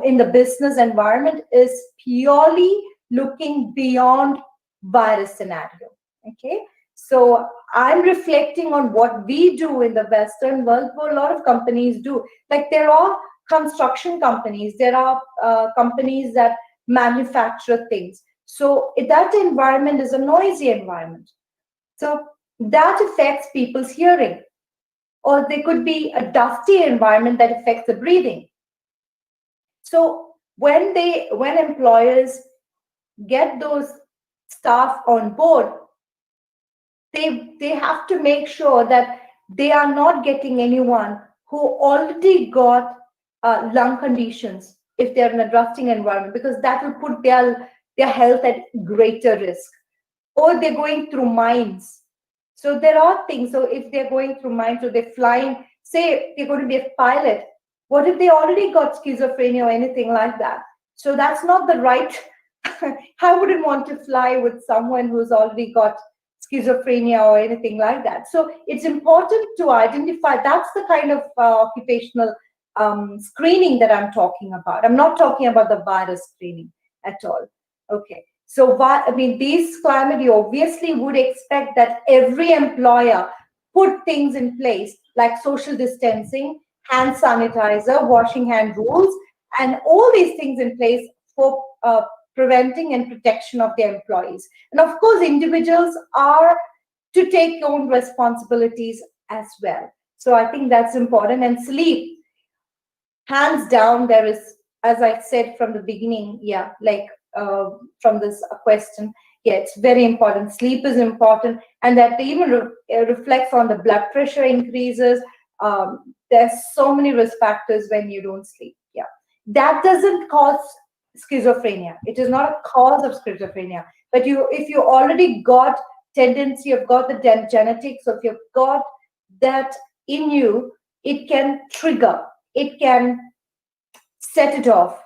in the business environment, is purely looking beyond virus scenario. Okay. So I'm reflecting on what we do in the Western world, what a lot of companies do. Like there are construction companies, there are companies that manufacture things. So that environment is a noisy environment. So that affects people's hearing. Or there could be a dusty environment that affects the breathing. So when employers get those staff on board, they have to make sure that they are not getting anyone who already got lung conditions if they're in a dusting environment, because that will put their health at greater risk. Or they're going through mines. So there are things. So if they're going through mines or they're flying, say they're going to be a pilot, what if they already got schizophrenia or anything like that? So that's not the right. I wouldn't want to fly with someone who's already got schizophrenia or anything like that. So it's important to identify. That's the kind of occupational screening that I'm talking about. I'm not talking about the virus screening at all. Okay. So, these climate, you obviously would expect that every employer put things in place like social distancing, hand sanitizer, washing hand rules, and all these things in place for preventing and protection of their employees. And of course, individuals are to take own responsibilities as well. So I think that's important. And sleep. hands down, there is, as I said from the beginning, from this question, it's very important. Sleep is important, and that even reflects on the blood pressure increases. There's so many risk factors when you don't sleep. Yeah, that doesn't cause schizophrenia. It is not a cause of schizophrenia. But if you already got tendency, you've got the genetics, or if you've got that in you, it can trigger. It can set it off.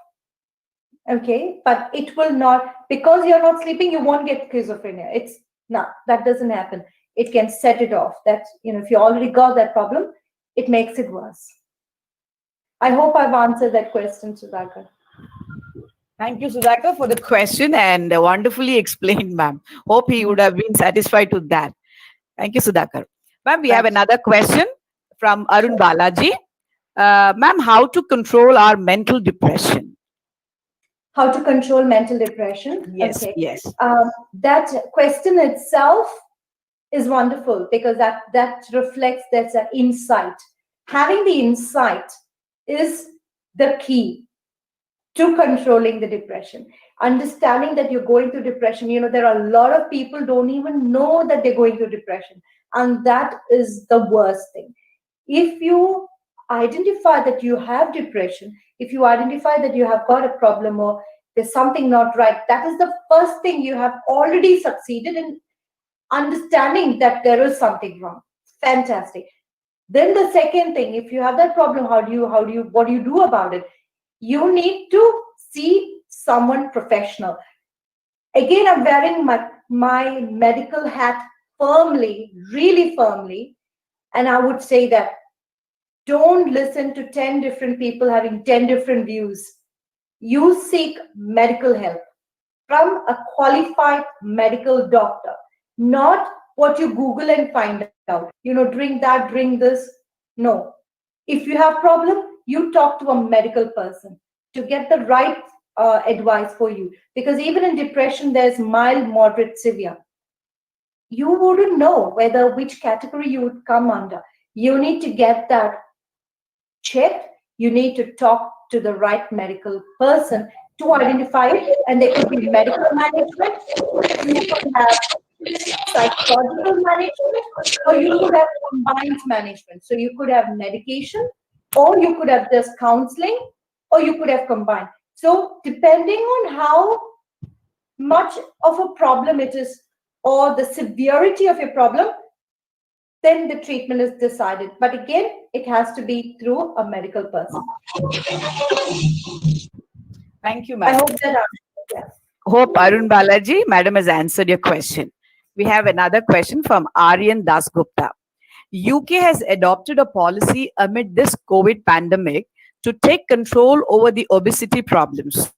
Okay, but it will not, because you're not sleeping, you won't get schizophrenia. It's not, that doesn't happen. It can set it off. That, if you already got that problem, it makes it worse. I hope I've answered that question, Sudhakar. Thank you, Sudhakar, for the question, and wonderfully explained, ma'am. Hope he would have been satisfied with that. Thank you, Sudhakar. Ma'am, we have another question from Arun Balaji. Ma'am, how to control our mental depression? How to control mental depression? Yes, okay. yes. That question itself is wonderful, because that reflects, that's an insight. Having the insight is the key to controlling the depression. Understanding that you're going through depression. There are a lot of people don't even know that they're going through depression, and that is the worst thing. If you identify that you have depression, if you identify that you have got a problem or there's something not right, that is the first thing. You have already succeeded in understanding that there is something wrong. Fantastic. Then the second thing, if you have that problem, what do you do about it? You need to see someone professional. Again, I'm wearing my medical hat firmly, really firmly, and I would say that don't listen to 10 different people having 10 different views. You seek medical help from a qualified medical doctor, not what you Google and find out. Drink that, drink this. No. If you have problem, you talk to a medical person to get the right advice for you. Because even in depression, there's mild, moderate, severe. You wouldn't know which category you would come under. You need to get that checked. You need to talk to the right medical person to identify it. And there could be medical management, you could have psychological management, or you could have combined management. So you could have medication, or you could have just counseling, or you could have combined. So depending on how much of a problem it is, or the severity of your problem, then the treatment is decided. But again, it has to be through a medical person. Thank you, ma'am. I hope that answers. Yeah. Hope Arun Balaji, madam, has answered your question. We have another question from Aryan Dasgupta. UK has adopted a policy amid this COVID pandemic to take control over the obesity problems.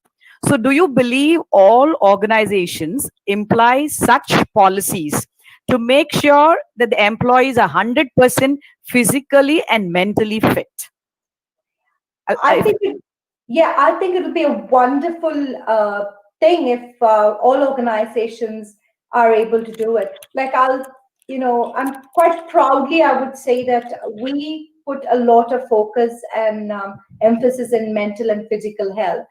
So do you believe all organizations imply such policies to make sure that the employees are 100% physically and mentally fit? I think it would be a wonderful thing if all organizations are able to do it. Like I'm quite proudly, I would say that we put a lot of focus and emphasis in mental and physical health.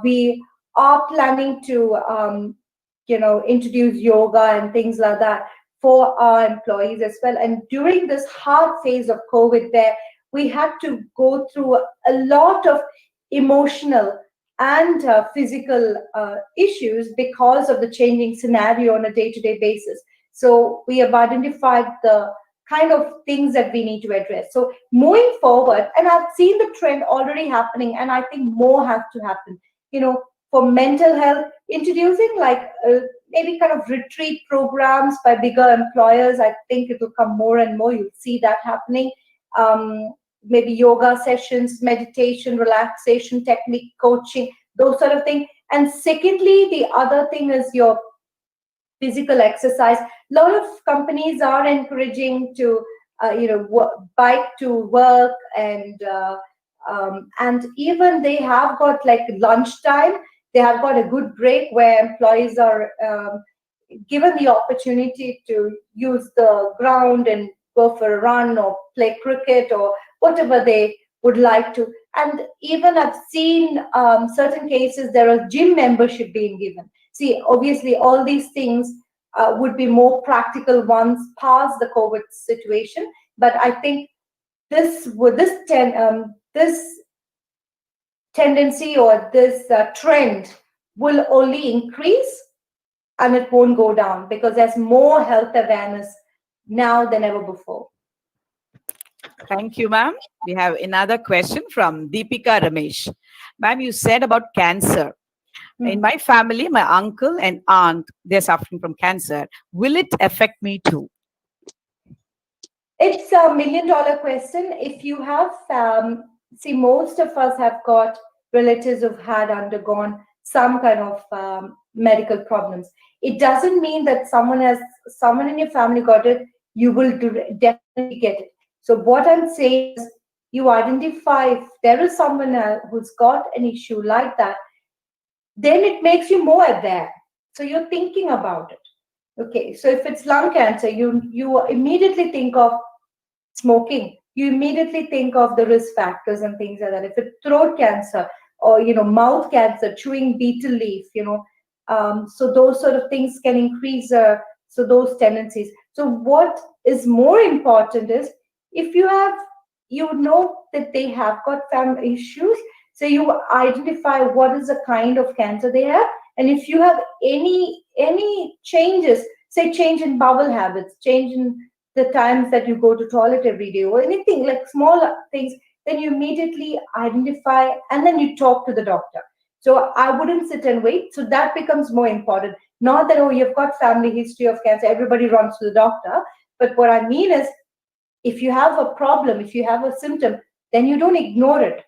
We are planning to, introduce yoga and things like that for our employees as well. And during this hard phase of COVID, where we had to go through a lot of emotional and physical issues because of the changing scenario on a day-to-day basis. So we have identified the kind of things that we need to address. So moving forward, and I've seen the trend already happening, and I think more has to happen. For mental health, introducing maybe kind of retreat programs by bigger employers. I think it will come more and more. You'll see that happening. Maybe yoga sessions, meditation, relaxation technique, coaching, those sort of things. And secondly, the other thing is your physical exercise. A lot of companies are encouraging to, bike to work, and even they have got like lunchtime. They have got a good break where employees are given the opportunity to use the ground and go for a run or play cricket or whatever they would like to. And even I've seen certain cases, there are gym membership being given. See, obviously, all these things would be more practical once past the COVID situation. But I think this tendency or this trend will only increase, and it won't go down, because there's more health awareness now than ever before. Thank you, ma'am. We have another question from Deepika Ramesh. Ma'am, you said about cancer. In my family, my uncle and aunt, they're suffering from cancer. Will it affect me too? It's a $1 million question. If you have, see, most of us have got relatives who've had undergone some kind of medical problems. It doesn't mean that someone in your family got it, you will definitely get it. So what I'm saying is, you identify if there is someone who's got an issue like that, then it makes you more aware. So you're thinking about it. Okay, so if it's lung cancer, you immediately think of smoking. You immediately think of the risk factors and things like that. If it's throat cancer or mouth cancer, chewing betel leaf, so those sort of things can increase so those tendencies. So what is more important is, if you know that they have got family issues, so you identify what is the kind of cancer they have, and if you have any changes, say change in bowel habits, change in the times that you go to toilet every day, or anything like small things, then you immediately identify and then you talk to the doctor. So I wouldn't sit and wait. So that becomes more important. Not that, oh, you've got family history of cancer, everybody runs to the doctor. But what I mean is, if you have a problem, if you have a symptom, then you don't ignore it.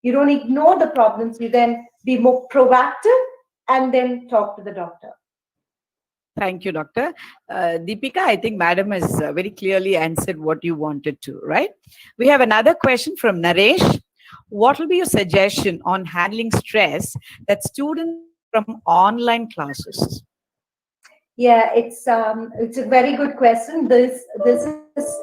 You don't ignore the problems. You then be more proactive and then talk to the doctor. Thank you, Doctor. Deepika, I think Madam has very clearly answered what you wanted to, right? We have another question from Naresh. What will be your suggestion on handling stress that students from online classes? Yeah, it's a very good question. This is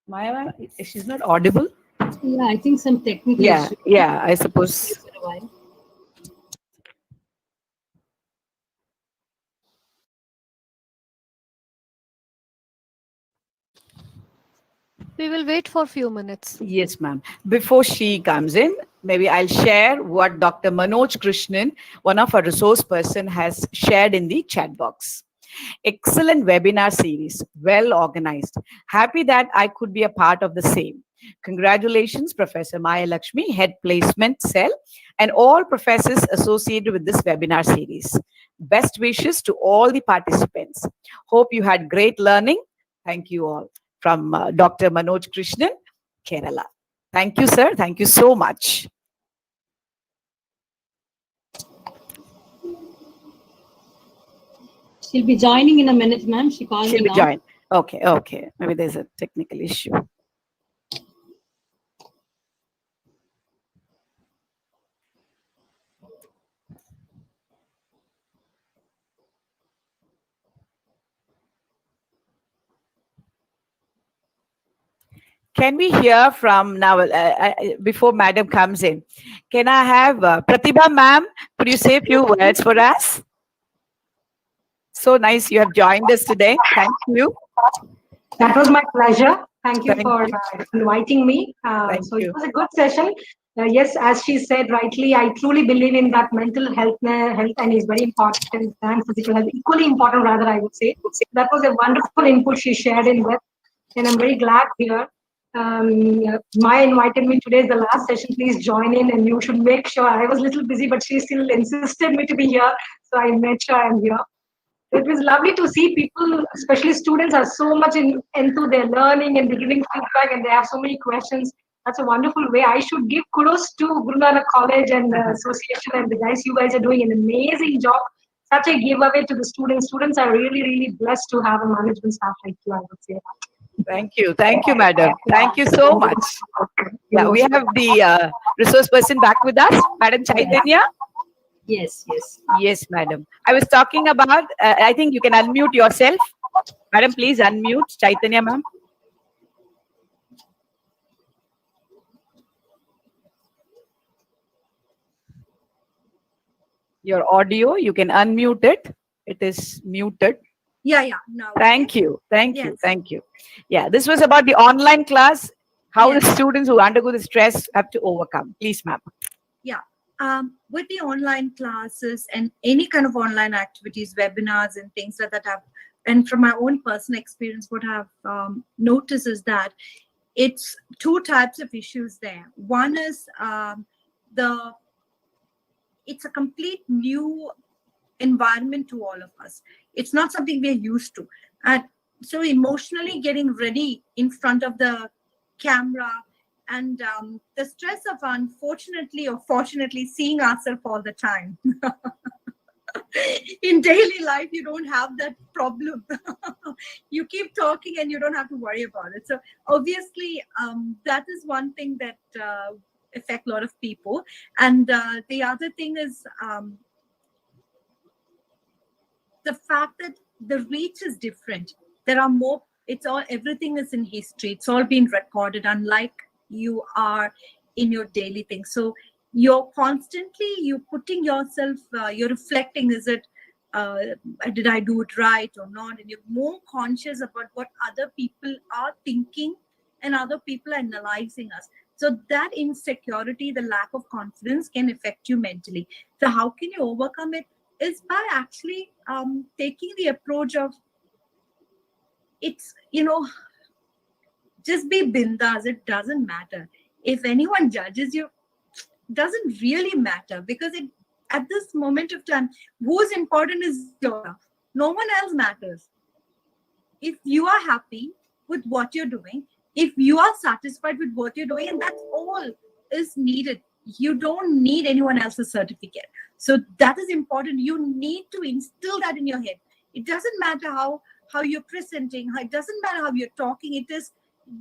Maya, she's not audible. Yeah, I think some technical Yeah, issue. yeah, I suppose. For a while. We will wait for a few minutes. Yes, ma'am. Before she comes in, maybe I'll share what Dr. Manoj Krishnan, one of our resource person, has shared in the chat box. Excellent webinar series, well organized. Happy that I could be a part of the same. Congratulations, Professor Maya Lakshmi, Head Placement Cell, and all professors associated with this webinar series. Best wishes to all the participants. Hope you had great learning. Thank you all. From Dr. Manoj Krishnan, Kerala. Thank you, sir. Thank you so much. She'll be joining in a minute, ma'am. She called She'll me be now. joined. Okay, okay. Maybe there's a technical issue. Can we hear from now, before Madam comes in, can I have Pratibha ma'am, could you say a few words for us? So nice you have joined us today. Thank you. That was my pleasure. Thank you Thank for you. inviting me. Thank So you. it was a good session. Yes, as she said rightly, I truly believe in that mental health and is very important, and physical health equally important, rather, I would say. That was a wonderful input she shared in with, and I'm very glad here. Maya invited me today is the last session. Please join in, and you should make sure. I was a little busy, but she still insisted me to be here, so I made sure I'm here. It was lovely to see people, especially students, are so much into their learning and they're giving feedback and they have so many questions. That's a wonderful way. I should give kudos to Guru Nanak College and the association and the guys. You guys are doing an amazing job. Such a giveaway to the students. Students are really, really blessed to have a management staff like you, I would say that. Thank you, madam. Thank you so much. Yeah, we have the resource person back with us, Madam Chaitanya. Yes, yes. Yes, madam. I was talking about, I think you can unmute yourself. Madam, please unmute. Chaitanya, ma'am. Your audio, you can unmute it. It is muted. Yeah. Now. Thank you. Yes. Thank you. Yeah, this was about the online class, how the students who undergo the stress have to overcome. Please, ma'am. Yeah. With the online classes and any kind of online activities, webinars and things like that, and from my own personal experience, what I've noticed is that it's two types of issues there. One is it's a complete new environment to all of us. It's not something we're used to. And so emotionally getting ready in front of the camera and the stress of unfortunately or fortunately seeing ourselves all the time. In daily life, you don't have that problem. You keep talking and you don't have to worry about it. So obviously, that is one thing that affect a lot of people. And the other thing is the fact that the reach is different. There are more, everything is in history. It's all been recorded, unlike you are in your daily thing. So you're putting yourself, you're reflecting, did I do it right or not? And you're more conscious about what other people are thinking and other people are analyzing us. So that insecurity, the lack of confidence can affect you mentally. So how can you overcome it? Is by actually taking the approach of, it's, just be bindas. It doesn't matter. If anyone judges you, doesn't really matter, because at this moment of time, who's important is yourself. No one else matters. If you are happy with what you're doing, if you are satisfied with what you're doing, and that's all is needed. You don't need anyone else's certificate. So that is important. You need to instill that in your head. It doesn't matter how you're presenting. It doesn't matter how you're talking. It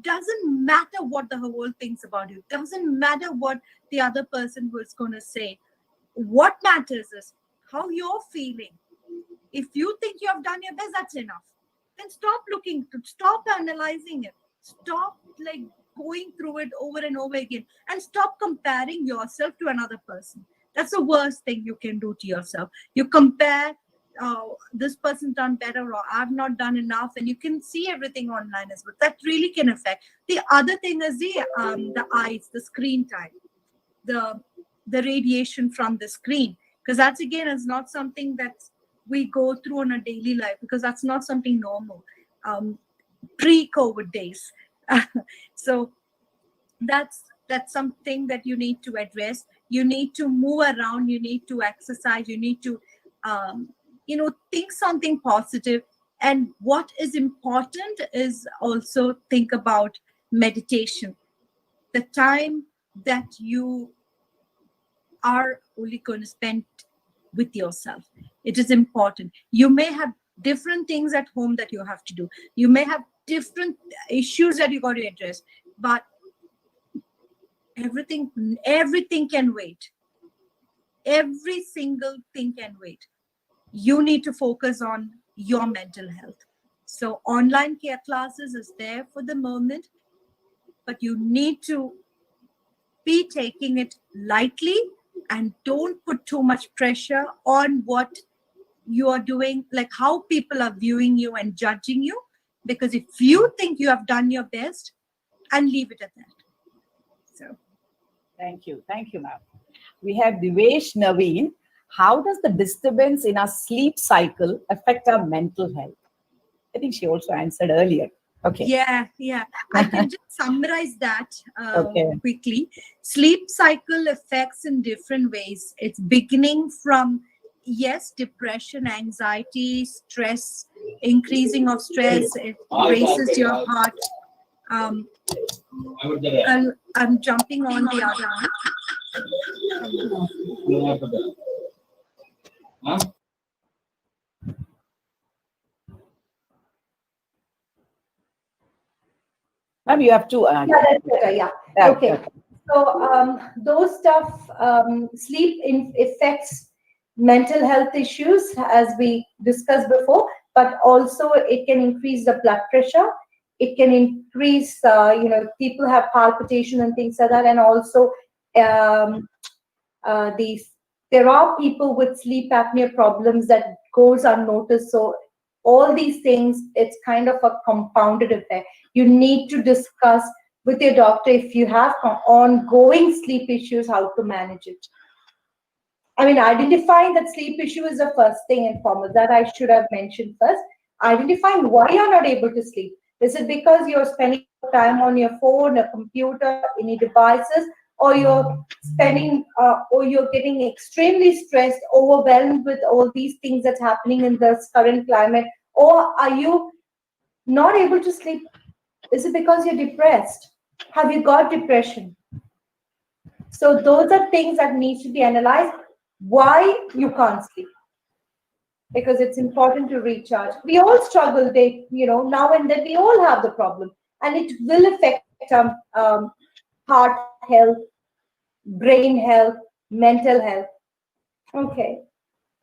doesn't matter what the world thinks about you. It doesn't matter what the other person was going to say. What matters is how you're feeling. If you think you have done your best, that's enough. Then stop analyzing it. Stop going through it over and over again, and stop comparing yourself to another person. That's the worst thing you can do to yourself. You compare, this person's done better, or I've not done enough, and you can see everything online as well. That really can affect. The other thing is the eyes, the screen time, the radiation from the screen, because that's again is not something that we go through on a daily life, because that's not something normal. Pre-COVID days. So that's something that you need to address. You need to move around, you need to exercise, you need to think something positive. And what is important is also think about meditation. The time that you are only going to spend with yourself, it is important. You may have different things at home that you have to do. You may have different issues that you got to address, but everything can wait. Every single thing can wait. You need to focus on your mental health. So online care classes is there for the moment, but you need to be taking it lightly and don't put too much pressure on what you are doing, like how people are viewing you and judging you. Because if you think you have done your best, and leave it at that. So, thank you, ma'am. We have Divesh Naveen. How does the disturbance in our sleep cycle affect our mental health? I think she also answered earlier. Okay. Yeah. I can just summarize that okay. quickly. Sleep cycle affects in different ways. It's beginning from, yes, depression, anxiety, stress, increasing of stress. It raises your heart. I'm jumping on the other one. Ma'am, you have to. Yeah, that's better. Yeah. Okay. So those stuff, sleep affects mental health issues, as we discussed before, but also it can increase the blood pressure. It can increase, people have palpitation and things like that, and also there are people with sleep apnea problems that goes unnoticed. So all these things, it's kind of a compounded effect. You need to discuss with your doctor if you have ongoing sleep issues, how to manage it. I mean, identifying that sleep issue is the first thing and foremost. That I should have mentioned first. Identifying why you're not able to sleep. Is it because you're spending time on your phone, a computer, any devices, or you're spending, or you're getting extremely stressed, overwhelmed with all these things that's happening in this current climate, or are you not able to sleep? Is it because you're depressed? Have you got depression? So those are things that need to be analyzed. Why you can't sleep? Because it's important to recharge. We all struggle, now and then we all have the problem, and it will affect heart health, brain health, mental health. Okay.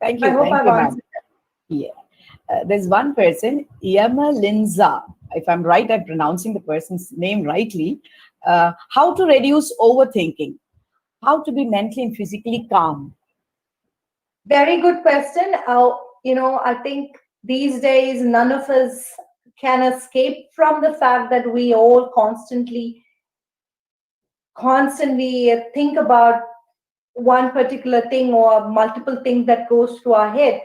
Thank you. I hope Thank I've you, ma'am. answered that. Yeah. There's one person, Yama Linza. If I'm right, I'm pronouncing the person's name rightly. How to reduce overthinking? How to be mentally and physically calm? Very good question. I think these days none of us can escape from the fact that we all constantly think about one particular thing or multiple things that goes through our head.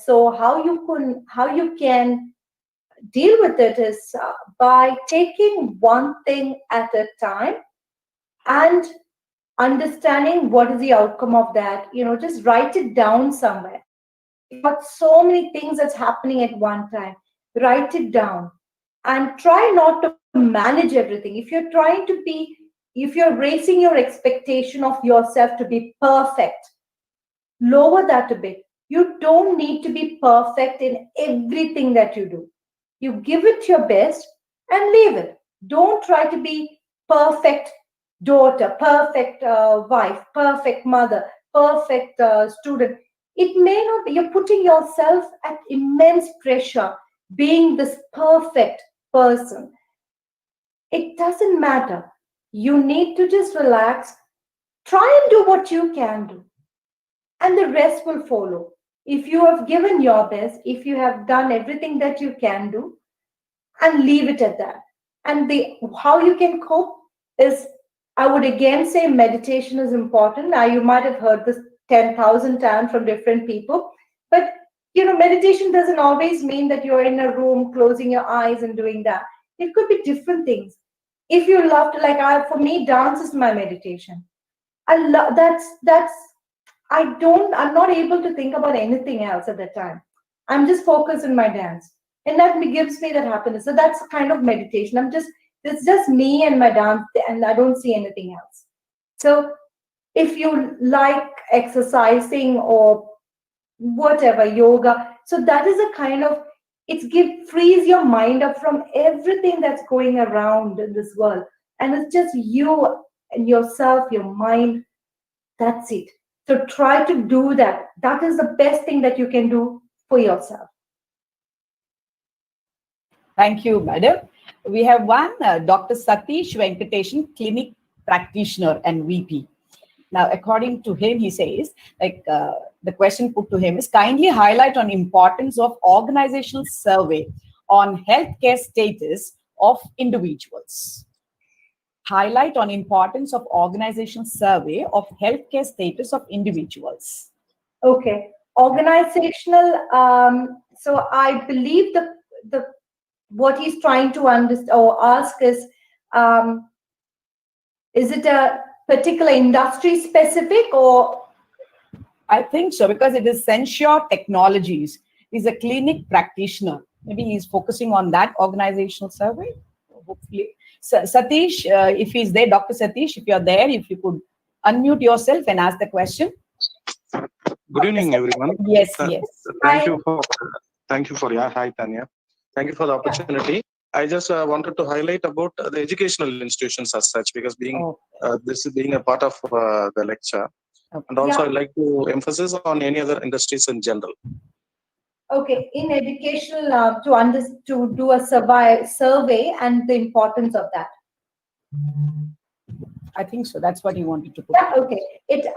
So how you can deal with it is by taking one thing at a time and understanding what is the outcome of that. Just write it down somewhere. You've got so many things that's happening at one time. Write it down and try not to manage everything. If you're raising your expectation of yourself to be perfect, lower that a bit. You don't need to be perfect in everything that you do. You give it your best and leave it. Don't try to be perfect daughter, perfect wife, perfect mother, perfect student. It may not be. You're putting yourself at immense pressure being this perfect person. It doesn't matter. You need to just relax, try and do what you can do, and the rest will follow. If you have given your best, if you have done everything that you can do, and leave it at that. And how you can cope is, I would again say meditation is important. Now, you might have heard this 10,000 times from different people, but meditation doesn't always mean that you're in a room closing your eyes and doing that. It could be different things. If you love to, for me, dance is my meditation. I love I'm not able to think about anything else at that time. I'm just focused on my dance, and that gives me that happiness. So that's a kind of meditation. It's just me and my dance, and I don't see anything else. So if you like exercising or whatever, yoga, so that is a kind of, frees your mind up from everything that's going around in this world, and it's just you and yourself, your mind. That's it. So try to do that. That is the best thing that you can do for yourself. Thank you, madam. We have one Dr. Satish Venkateshan, clinic practitioner and VP. Now, according to him, he says, the question put to him is, kindly highlight on importance of organizational survey on healthcare status of individuals. Highlight on importance of organizational survey of healthcare status of individuals. Okay, organizational. So I believe the what he's trying to understand or ask is it a particular industry specific, or? I think so, because it is Sensure Technologies. He's a clinic practitioner. Maybe he's focusing on that organizational survey. hopefully. Satish, if he's there, Dr. Satish, if you're there, if you could unmute yourself and ask the question. Good evening, everyone. Yes, yes. Thank you for yeah. Hi, Tanya. Thank you for the opportunity. I just wanted to highlight about the educational institutions as such, because this is being a part of the lecture, and also I'd like to emphasize on any other industries in general. Okay, in educational to do a survey and the importance of that. I think so. That's what you wanted to put. Yeah, okay.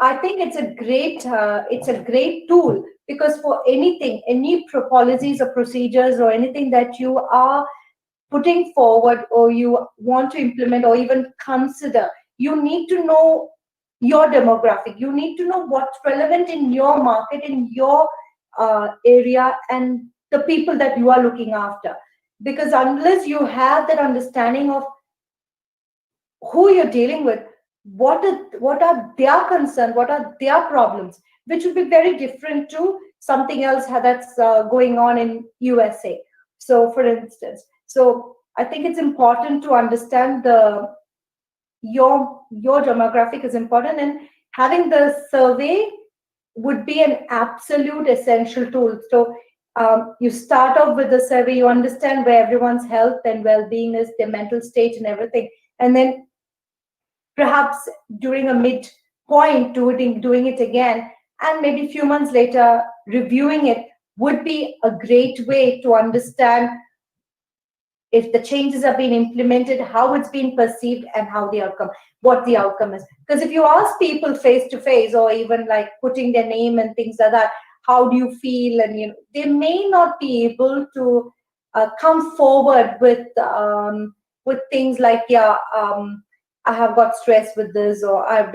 I think it's a great tool, because for anything, any policies or procedures or anything that you are putting forward or you want to implement or even consider, you need to know your demographic. You need to know what's relevant in your market, in your area, and the people that you are looking after. Because unless you have that understanding of who you're dealing with, what are their concerns, what are their problems, which would be very different to something else that's going on in USA. So, for instance, I think it's important to understand your demographic is important, and having the survey would be an absolute essential tool. So you start off with the survey, you understand where everyone's health and well-being is, their mental state and everything, and then perhaps during a midpoint doing it again, and maybe a few months later reviewing it would be a great way to understand if the changes are being implemented, how it's being perceived, and what the outcome is. Because if you ask people face to face, or even like putting their name and things like that, how do you feel, and they may not be able to come forward with things like, I have got stress with this, or I've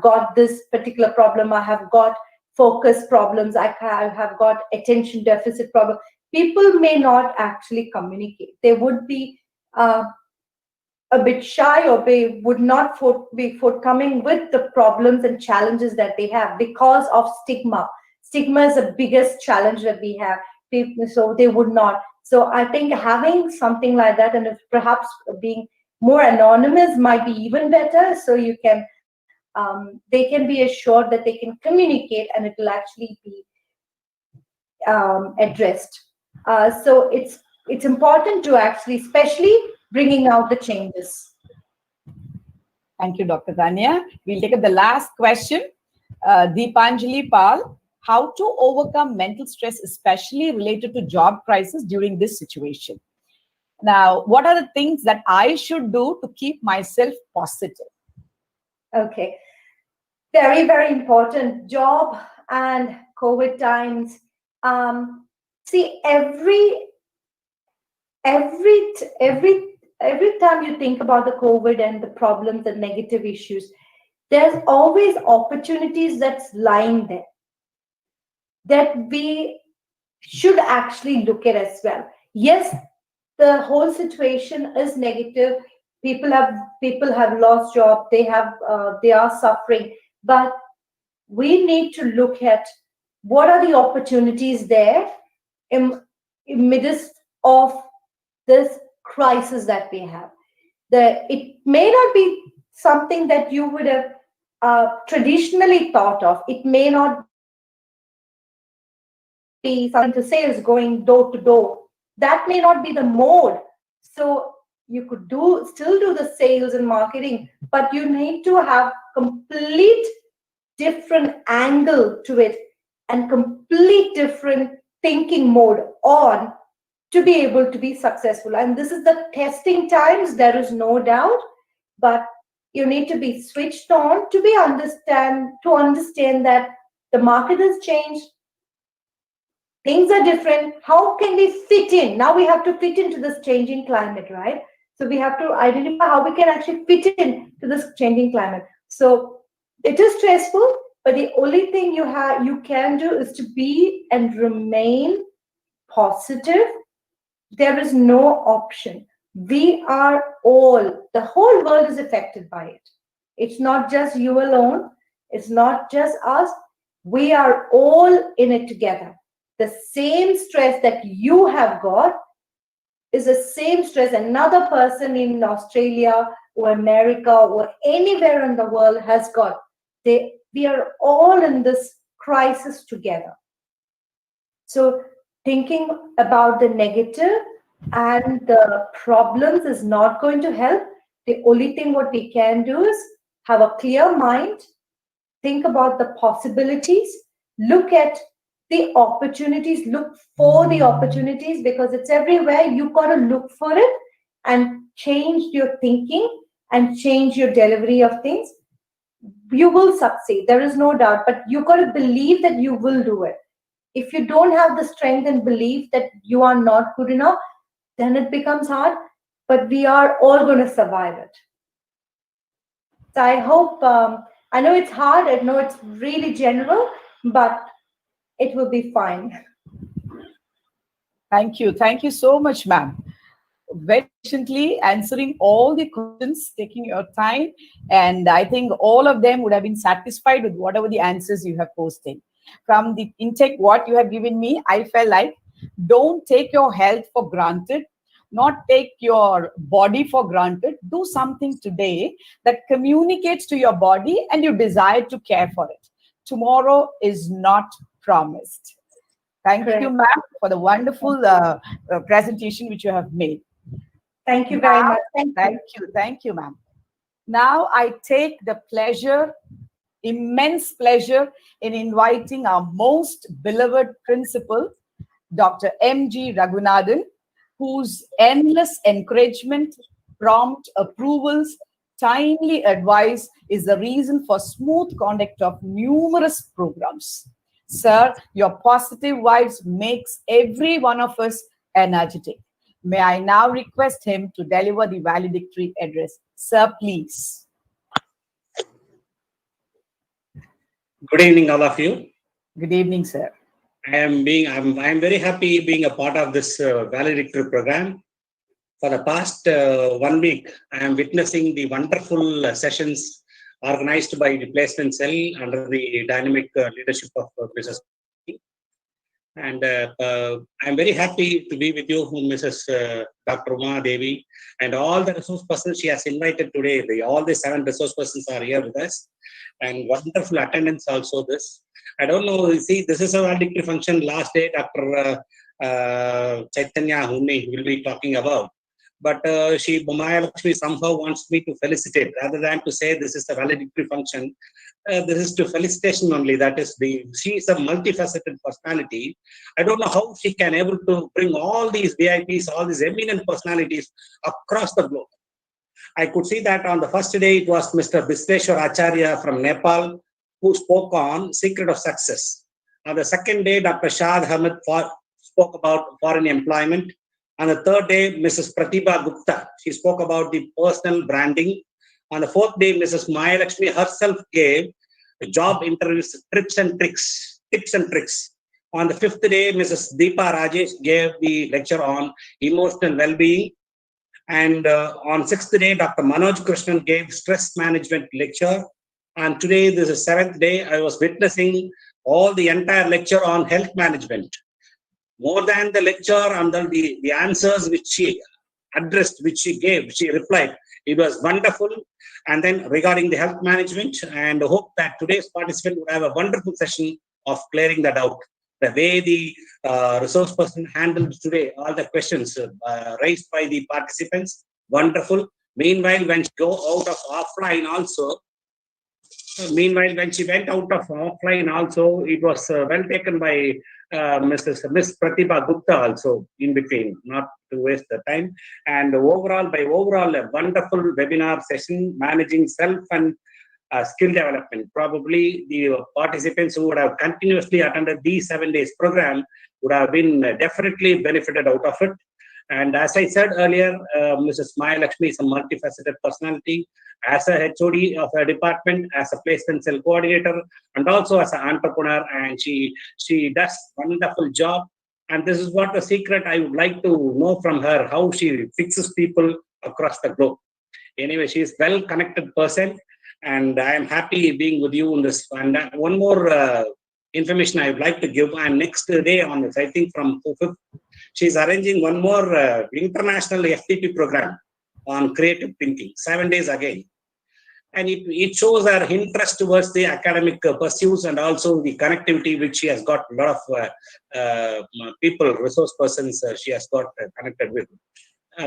got this particular problem, I have got focus problems, I have got attention deficit problem. People may not actually communicate. They would be a bit shy, or they would not be forthcoming with the problems and challenges that they have because of stigma. Stigma is the biggest challenge that we have. So they would not. So I think having something like that, and if perhaps being more anonymous, might be even better. So you can, they can be assured that they can communicate, and it will actually be addressed. So it's important to actually, especially bringing out the changes. Thank you, Dr. Tanya. We'll take up the last question. Deepanjali Pal, how to overcome mental stress, especially related to job crisis during this situation? Now, what are the things that I should do to keep myself positive? Okay. Very, very important. Job and COVID times. See, every time you think about the COVID and the problems and negative issues, there's always opportunities that's lying there that we should actually look at as well. Yes, the whole situation is negative. People have lost jobs. They are suffering. But we need to look at what are the opportunities there in midst of this crisis that we have. It may not be something that you would have traditionally thought of. It may not be something to sales, going door to door. That may not be the mode. So you could still do the sales and marketing, but you need to have complete different angle to it and complete different thinking mode on to be able to be successful. And this is the testing times, there is no doubt, but you need to be switched on to understand that the market has changed. Things are different. How can we fit in? Now we have to fit into this changing climate, right? So we have to identify how we can actually fit in to this changing climate. So it is stressful, but the only thing you can do is to be and remain positive. There is no option. We are all, the whole world is affected by it. It's not just you alone. It's not just us. We are all in it together. The same stress that you have got is the same stress. Another person in Australia or America or anywhere in the world has got. We are all in this crisis together. So thinking about the negative and the problems is not going to help. The only thing what we can do is have a clear mind, think about the possibilities, look at the opportunities, look for the opportunities, because it's everywhere. You've got to look for it and change your thinking and change your delivery of things. You will succeed, there is no doubt, but you've got to believe that you will do it. If you don't have the strength and belief that you are not good enough, then it becomes hard, but we are all going to survive it. So I hope, I know it's hard, I know it's really general, but it will be fine. Thank you. Thank you so much, ma'am. Very patiently answering all the questions, taking your time. And I think all of them would have been satisfied with whatever the answers you have posted. From the intake, what you have given me, I felt like don't take your health for granted, not take your body for granted. Do something today that communicates to your body and you desire to care for it. Tomorrow is not promised. Thank you, ma'am, for the wonderful presentation which you have made. Thank you very much. Thank you, ma'am. Now I take the pleasure, immense pleasure, in inviting our most beloved principal, Dr. M.G. Raghunathan, whose endless encouragement, prompt approvals, timely advice is the reason for smooth conduct of numerous programs. Sir, your positive vibes makes every one of us energetic. May I now request him to deliver the valedictory address. Sir, please. Good evening, all of you. Good evening, sir. I'm very happy being a part of this valedictory program. For the past 1 week, I am witnessing the wonderful sessions organized by the placement cell under the dynamic leadership of Mrs. And I'm very happy to be with you, Mrs. Dr. Uma Devi, and all the resource persons she has invited today. All the 7 resource persons are here with us, and wonderful attendance also this. I don't know, see, this is a valedictory function. Last day, Dr. Chaitanya Hunni will be talking about. But Maya Lakshmi somehow wants me to felicitate rather than to say this is a valedictory function. This is to felicitation only. That is, she is a multifaceted personality. I don't know how she can able to bring all these VIPs, all these eminent personalities across the globe. I could see that on the first day it was Mr. Bisveshwar Acharya from Nepal who spoke on secret of success. On the second day, Dr. Shahid Ahmed spoke about foreign employment. On the third day, Mrs. Pratibha Gupta, she spoke about the personal branding. On the fourth day, Mrs. Maya Lakshmi herself gave job interviews, tips and tricks. On the fifth day, Mrs. Deepa Rajesh gave the lecture on emotional well-being. And on sixth day, Dr. Manoj Krishnan gave stress management lecture. And today, this is 7th day, I was witnessing all the entire lecture on health management. More than the lecture and the answers which she addressed, which she gave, she replied. It was wonderful. And then regarding the health management, and hope that today's participant would have a wonderful session of clearing that out. The way the resource person handled today, all the questions raised by the participants, wonderful. Meanwhile, when she go out of offline also, it was well taken by Miss Pratibha Gupta also in between, not to waste the time. And overall, a wonderful webinar session, managing self and skill development. Probably the participants who would have continuously attended these 7 days program would have been definitely benefited out of it. And as I said earlier, Mrs. Maya Lakshmi is a multifaceted personality as a HOD of a department, as a placement cell coordinator, and also as an entrepreneur. And she does wonderful job. And this is what the secret I would like to know from her, how she fixes people across the globe. Anyway, she is well-connected person. And I am happy being with you in this. And one more information I would like to give. And next day on this, I think from 5th, she's arranging one more international FTP program on creative thinking, 7 days again. And it shows her interest towards the academic pursuits and also the connectivity which she has got a lot of people, resource persons she has got connected with.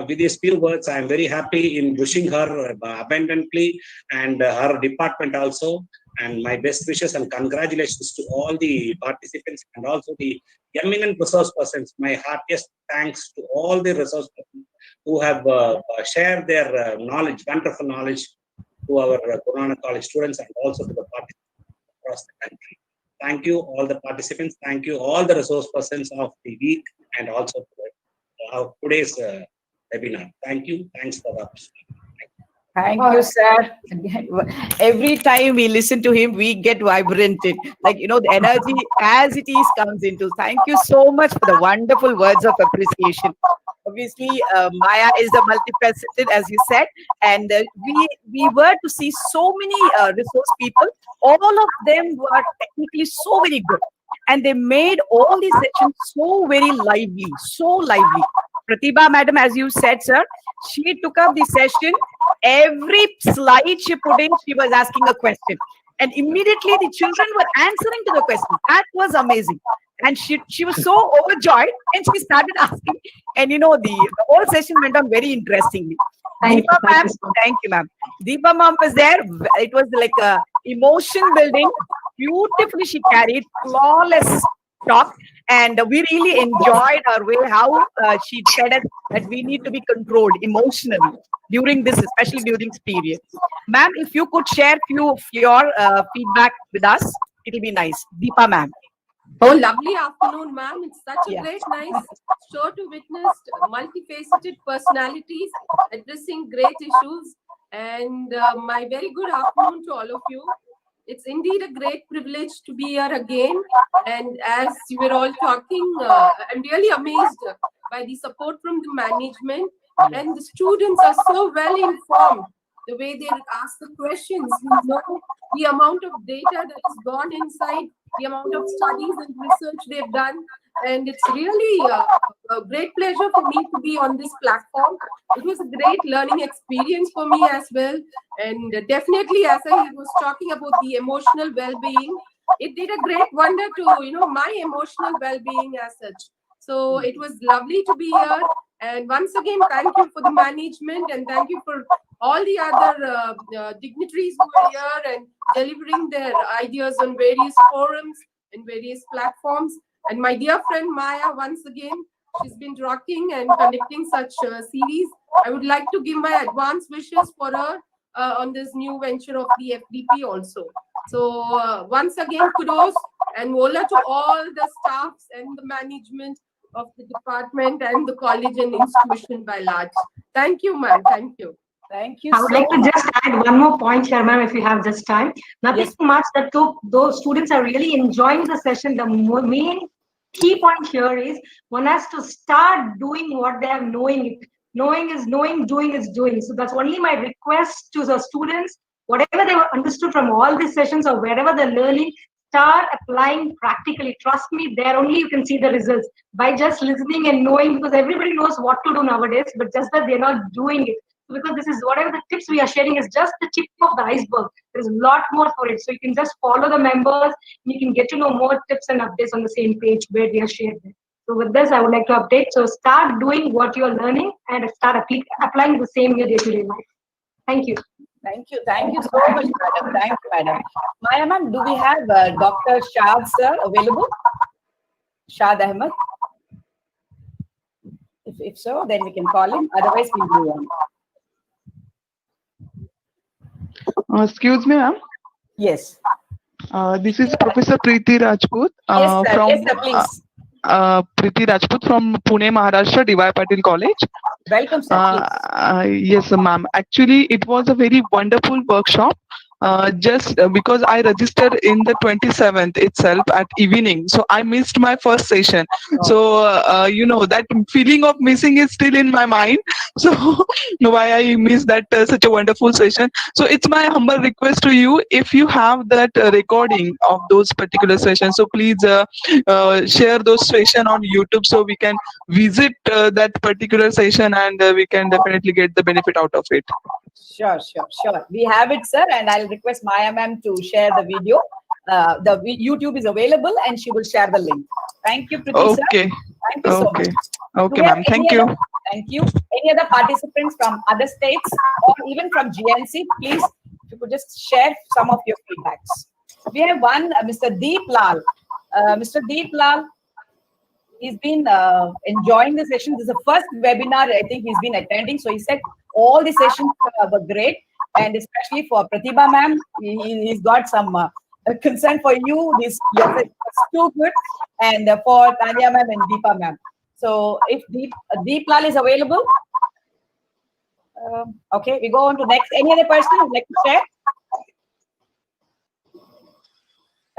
With these few words, I am very happy in wishing her abundantly and her department also. And my best wishes and congratulations to all the participants and also the eminent resource persons. My heartiest thanks to all the resource persons who have shared their knowledge, wonderful knowledge, to our Guru Nanak College students and also to the participants across the country. Thank you, all the participants. Thank you, all the resource persons of the week and also to today's webinar. Thank you. Thanks for the opportunity. Thank you, sir. Every time we listen to him, we get vibranted. Like, the energy as it is comes into. Thank you so much for the wonderful words of appreciation. Obviously, Maya is a multifaceted, as you said, and we were to see so many resource people. All of them were technically so very good, and they made all these sessions so very lively, so lively. Pratibha madam, as you said, sir, she took up the session. Every slide she put in, she was asking a question. And immediately the children were answering to the question. That was amazing. And she was so overjoyed and she started asking. And the whole session went on very interestingly. Deepa ma'am, thank you, ma'am. Deepa ma'am was there. It was like a emotion building. Beautifully she carried, flawless talk. And we really enjoyed her way, how she said it, that we need to be controlled emotionally during this, especially during this period. Ma'am, if you could share few of your feedback with us, it'll be nice. Deepa ma'am. Oh, lovely afternoon, ma'am. It's such a great, nice show to witness multifaceted personalities addressing great issues. And my very good afternoon to all of you. It's indeed a great privilege to be here again. And as you were all talking, I'm really amazed by the support from the management. And the students are so well informed. The way they ask the questions, the amount of data that has gone inside, the amount of studies and research they've done. And it's really a great pleasure for me to be on this platform. It was a great learning experience for me as well. And definitely, as I was talking about the emotional well-being, it did a great wonder to, my emotional well-being as such. So it was lovely to be here. And once again, thank you for the management and thank you for all the other dignitaries who are here and delivering their ideas on various forums and various platforms. And my dear friend Maya, once again, she's been rocking and conducting such series. I would like to give my advance wishes for her on this new venture of the FDP also. So once again, kudos and vola to all the staffs and the management of the department and the college and institution by large. Thank you, ma'am. Thank you. Thank you. I would like to just add one more point here, ma'am, if you have just time. Nothing much that those students are really enjoying the session. The main key point here is one has to start doing what they are knowing. Knowing is knowing, doing is doing. So that's only my request to the students. Whatever they understood from all these sessions or wherever they're learning, start applying practically. Trust me, there only you can see the results by just listening and knowing, because everybody knows what to do nowadays, but just that they're not doing it. Because this is whatever the tips we are sharing is just the tip of the iceberg. There's a lot more for it. So you can just follow the members. You can get to know more tips and updates on the same page where they are shared. So with this, I would like to update. So start doing what you're learning and start applying the same in your day-to-day life. Thank you. Thank you. Thank you so much, madam. Thank you, madam. Maya ma'am, do we have Dr. Shad sir available? Shad Ahmed? If so, then we can call him. Otherwise, we'll move on. Excuse me, ma'am. Yes. This is Professor Preeti Rajput. Yes, sir. From, yes, sir, please. Preeti Rajput from Pune, Maharashtra, D.Y. Patil College. Welcome, sir. Yes, ma'am. Actually, it was a very wonderful workshop. just because I registered in the 27th itself at evening, so I missed my first session. So that feeling of missing is still in my mind. So why I missed that such a wonderful session. So it's my humble request to you, if you have that recording of those particular sessions, so please share those session on YouTube, so we can visit that particular session, and we can definitely get the benefit out of it. Sure. We have it, sir, and I'll request Maya ma'am to share the video. YouTube is available, and she will share the link. Thank you, Priti, sir. Okay. Thank you so much. Okay, ma'am. Thank you. Thank you. Any other participants from other states or even from GNC, please, if you could just share some of your feedbacks. We have one, Mr. Deep Lal. Mr. Deep Lal, he's been enjoying the session. This is the first webinar I think he's been attending. So he said all the sessions were great, and especially for Pratibha ma'am, he's got some concern for you. This was too good, and for Tanya ma'am and Deepa ma'am. So if Deep Lal is available, okay, we go on to next. Any other person who'd like to share?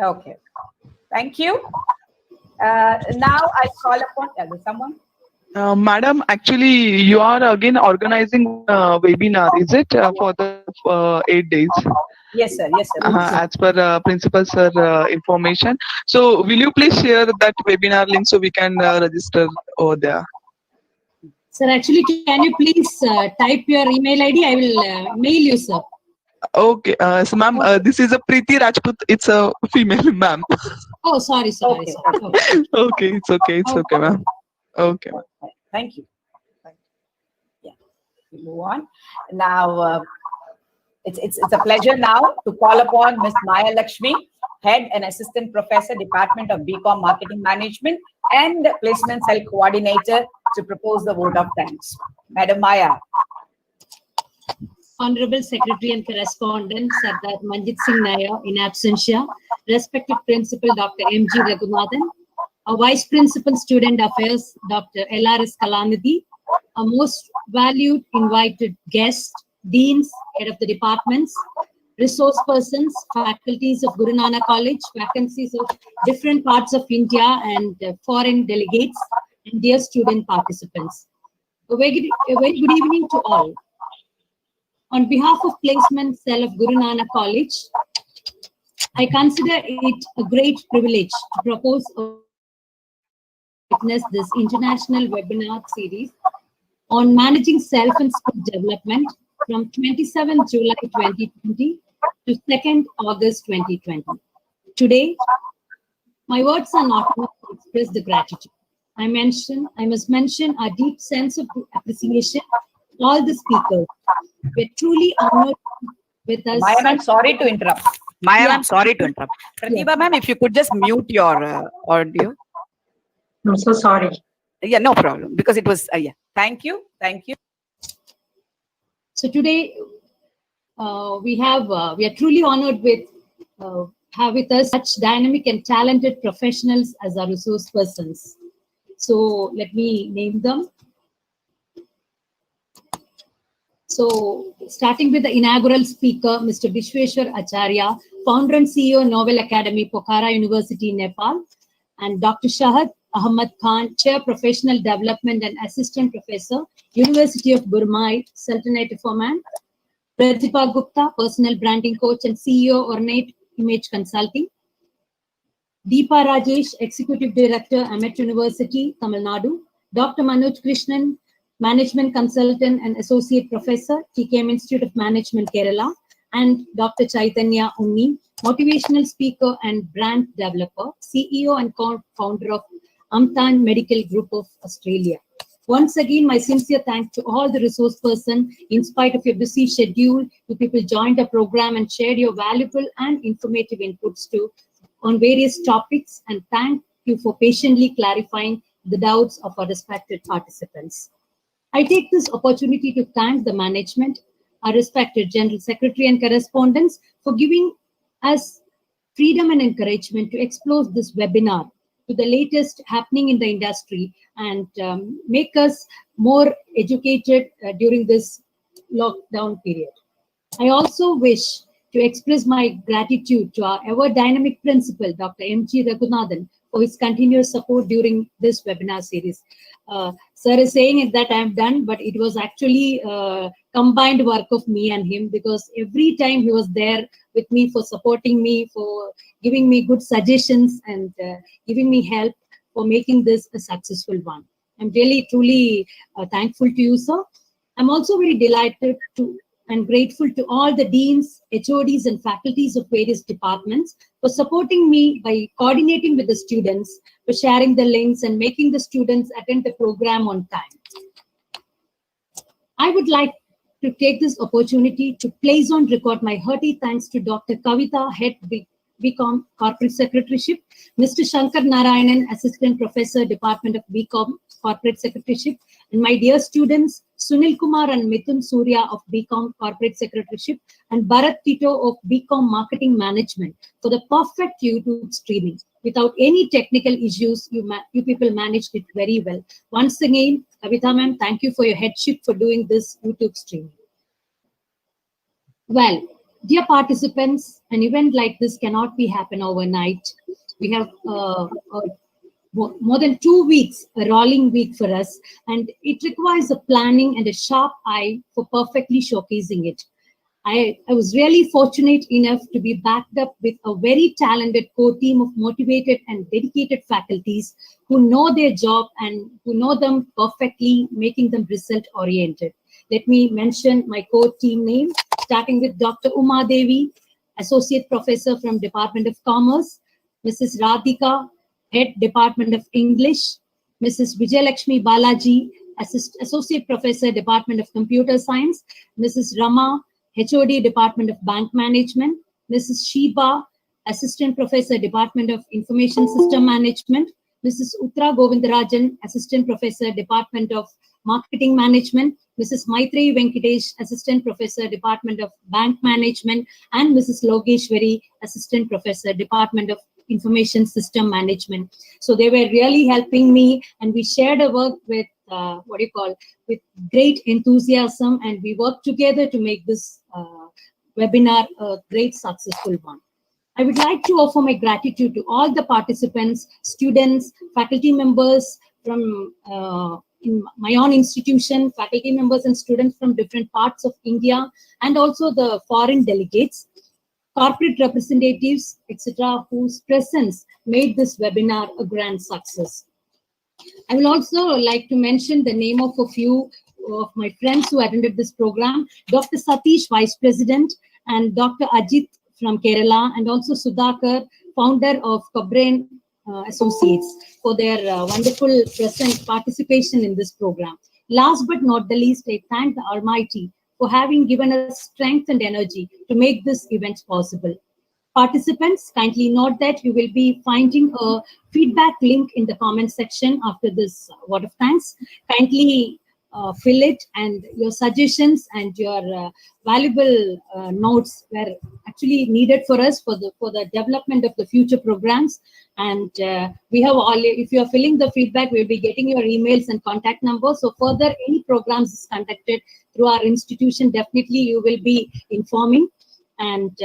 Okay, thank you. Now I call upon someone. Madam, actually, you are again organizing a webinar, is it, for the 8 days? Yes, sir. As per principal sir information. So, will you please share that webinar link so we can register over there? Sir, actually, can you please type your email ID? I will mail you, sir. Okay, so ma'am, this is a Preeti Rajput. It's a female, ma'am. Oh, sorry. Okay, it's okay, ma'am. Okay. Thank you. Yeah, we move on. Now, it's a pleasure now to call upon Ms. Maya Lakshmi, Head and Assistant Professor, Department of BCom Marketing Management and Placement Cell Coordinator, to propose the vote of thanks. Madam Maya. Honorable Secretary and Correspondent Sardar Manjit Singh Nair in absentia, respected Principal Dr. M.G. Raghunathan, our Vice Principal Student Affairs Dr. L.R.S. Kalanidhi, our most valued invited guests, deans, head of the departments, resource persons, faculties of Guru Nanak College, faculties of different parts of India, and foreign delegates, and dear student participants. A very good evening to all. On behalf of Placement Cell of Guru Nanak College, I consider it a great privilege to propose or witness this international webinar series on managing self and skill development from 27th July 2020 to 2nd August 2020. Today, my words are not enough to express the gratitude. I must mention our deep sense of appreciation to all the speakers. We're truly honored with us. Maya ma'am, sorry to interrupt. Ma'am, sorry to interrupt. Pratibha ma'am, if you could just mute your audio. I'm so sorry. Yeah, no problem, because it was, yeah. Thank you. So today, we are truly honored with have with us such dynamic and talented professionals as our resource persons. So let me name them. So starting with the inaugural speaker, Mr. Vishweshwar Acharya, founder and CEO, Novel Academy, Pokhara University, Nepal, and Dr. Shahad Ahmad Khan, Chair, Professional Development and Assistant Professor, University of Burmai, Sultanate of Oman, Pratibha Gupta, Personal Branding Coach and CEO, Ornate Image Consulting, Deepa Rajesh, Executive Director, Amet University, Tamil Nadu, Dr. Manoj Krishnan, Management Consultant and Associate Professor, TKM Institute of Management, Kerala, and Dr. Chaitanya Unni, Motivational Speaker and Brand Developer, CEO and co-founder of Amtan Medical Group of Australia. Once again, my sincere thanks to all the resource persons. In spite of your busy schedule, you people joined the program and shared your valuable and informative inputs on various topics, and thank you for patiently clarifying the doubts of our respected participants. I take this opportunity to thank the management, our respected General Secretary and correspondents, for giving us freedom and encouragement to explore this webinar to the latest happening in the industry and make us more educated during this lockdown period. I also wish to express my gratitude to our ever dynamic principal, Dr. M.G. Raghunathan, for his continuous support during this webinar series. Sir is saying that I am done, but it was actually combined work of me and him, because every time he was there with me for supporting me, for giving me good suggestions and giving me help for making this a successful one. I'm really, truly thankful to you, sir. I'm also very delighted to and grateful to all the deans, HODs, and faculties of various departments for supporting me by coordinating with the students, for sharing the links and making the students attend the program on time. I would like to take this opportunity to place on record my hearty thanks to Dr. Kavita, Head BCom Corporate Secretaryship, Mr. Shankar Narayanan, Assistant Professor, Department of BCom Corporate Secretaryship, and my dear students, Sunil Kumar and Mithun Surya of BCom Corporate Secretaryship, and Bharat Tito of BCom Marketing Management for the perfect YouTube streaming. Without any technical issues, you people managed it very well. Once again, Kavita ma'am, thank you for your headship for doing this YouTube streaming. Well, dear participants, an event like this cannot be happen overnight. We have more than 2 weeks, a rolling week for us, and it requires a planning and a sharp eye for perfectly showcasing it. I was really fortunate enough to be backed up with a very talented core team of motivated and dedicated faculties who know their job and who know them perfectly, making them result oriented. Let me mention my core team name, starting with Dr. Uma Devi, Associate Professor from Department of Commerce, Mrs. Radhika, Head Department of English, Mrs. Vijayalakshmi Balaji, Associate Professor, Department of Computer Science, Mrs. Rama, HOD, Department of Bank Management, Mrs. Sheba, Assistant Professor, Department of Information System Management, Mrs. Uttara Govindarajan, Assistant Professor, Department of Marketing Management, Mrs. Maitreyi Venkatesh, Assistant Professor, Department of Bank Management, and Mrs. Logeshwari, Assistant Professor, Department of Information System Management. So they were really helping me, and we shared a work with with great enthusiasm, and we worked together to make this webinar a great successful one. I would like to offer my gratitude to all the participants, students, faculty members from in my own institution, faculty members and students from different parts of India, and also the foreign delegates, corporate representatives, etc., whose presence made this webinar a grand success. I will also like to mention the name of a few of my friends who attended this program: Dr. Satish, Vice President, and Dr. Ajit from Kerala, and also Sudhakar, founder of Cobrain Associates, for their wonderful present participation in this program. Last but not the least, I thank the Almighty for having given us strength and energy to make this event possible. Participants, kindly note that you will be finding a feedback link in the comment section after this word of thanks. Kindly fill it, and your suggestions and your valuable notes were actually needed for us for the development of the future programs. And we have all, if you are filling the feedback, we'll be getting your emails and contact numbers. So further, any programs is conducted through our institution, definitely you will be informing, and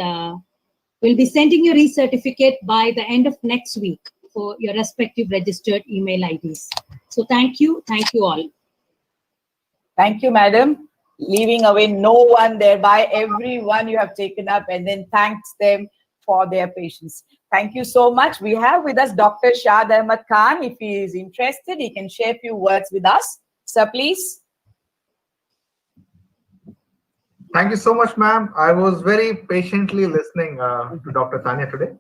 we'll be sending your e-certificate by the end of next week for your respective registered email IDs. So thank you all. Thank you, madam. Leaving away no one, thereby everyone you have taken up, and then thanks them for their patience. Thank you so much. We have with us Dr. Shad Ahmad Khan. If he is interested, he can share a few words with us. Sir, please. Thank you so much, ma'am. I was very patiently listening to Dr. Tanya today,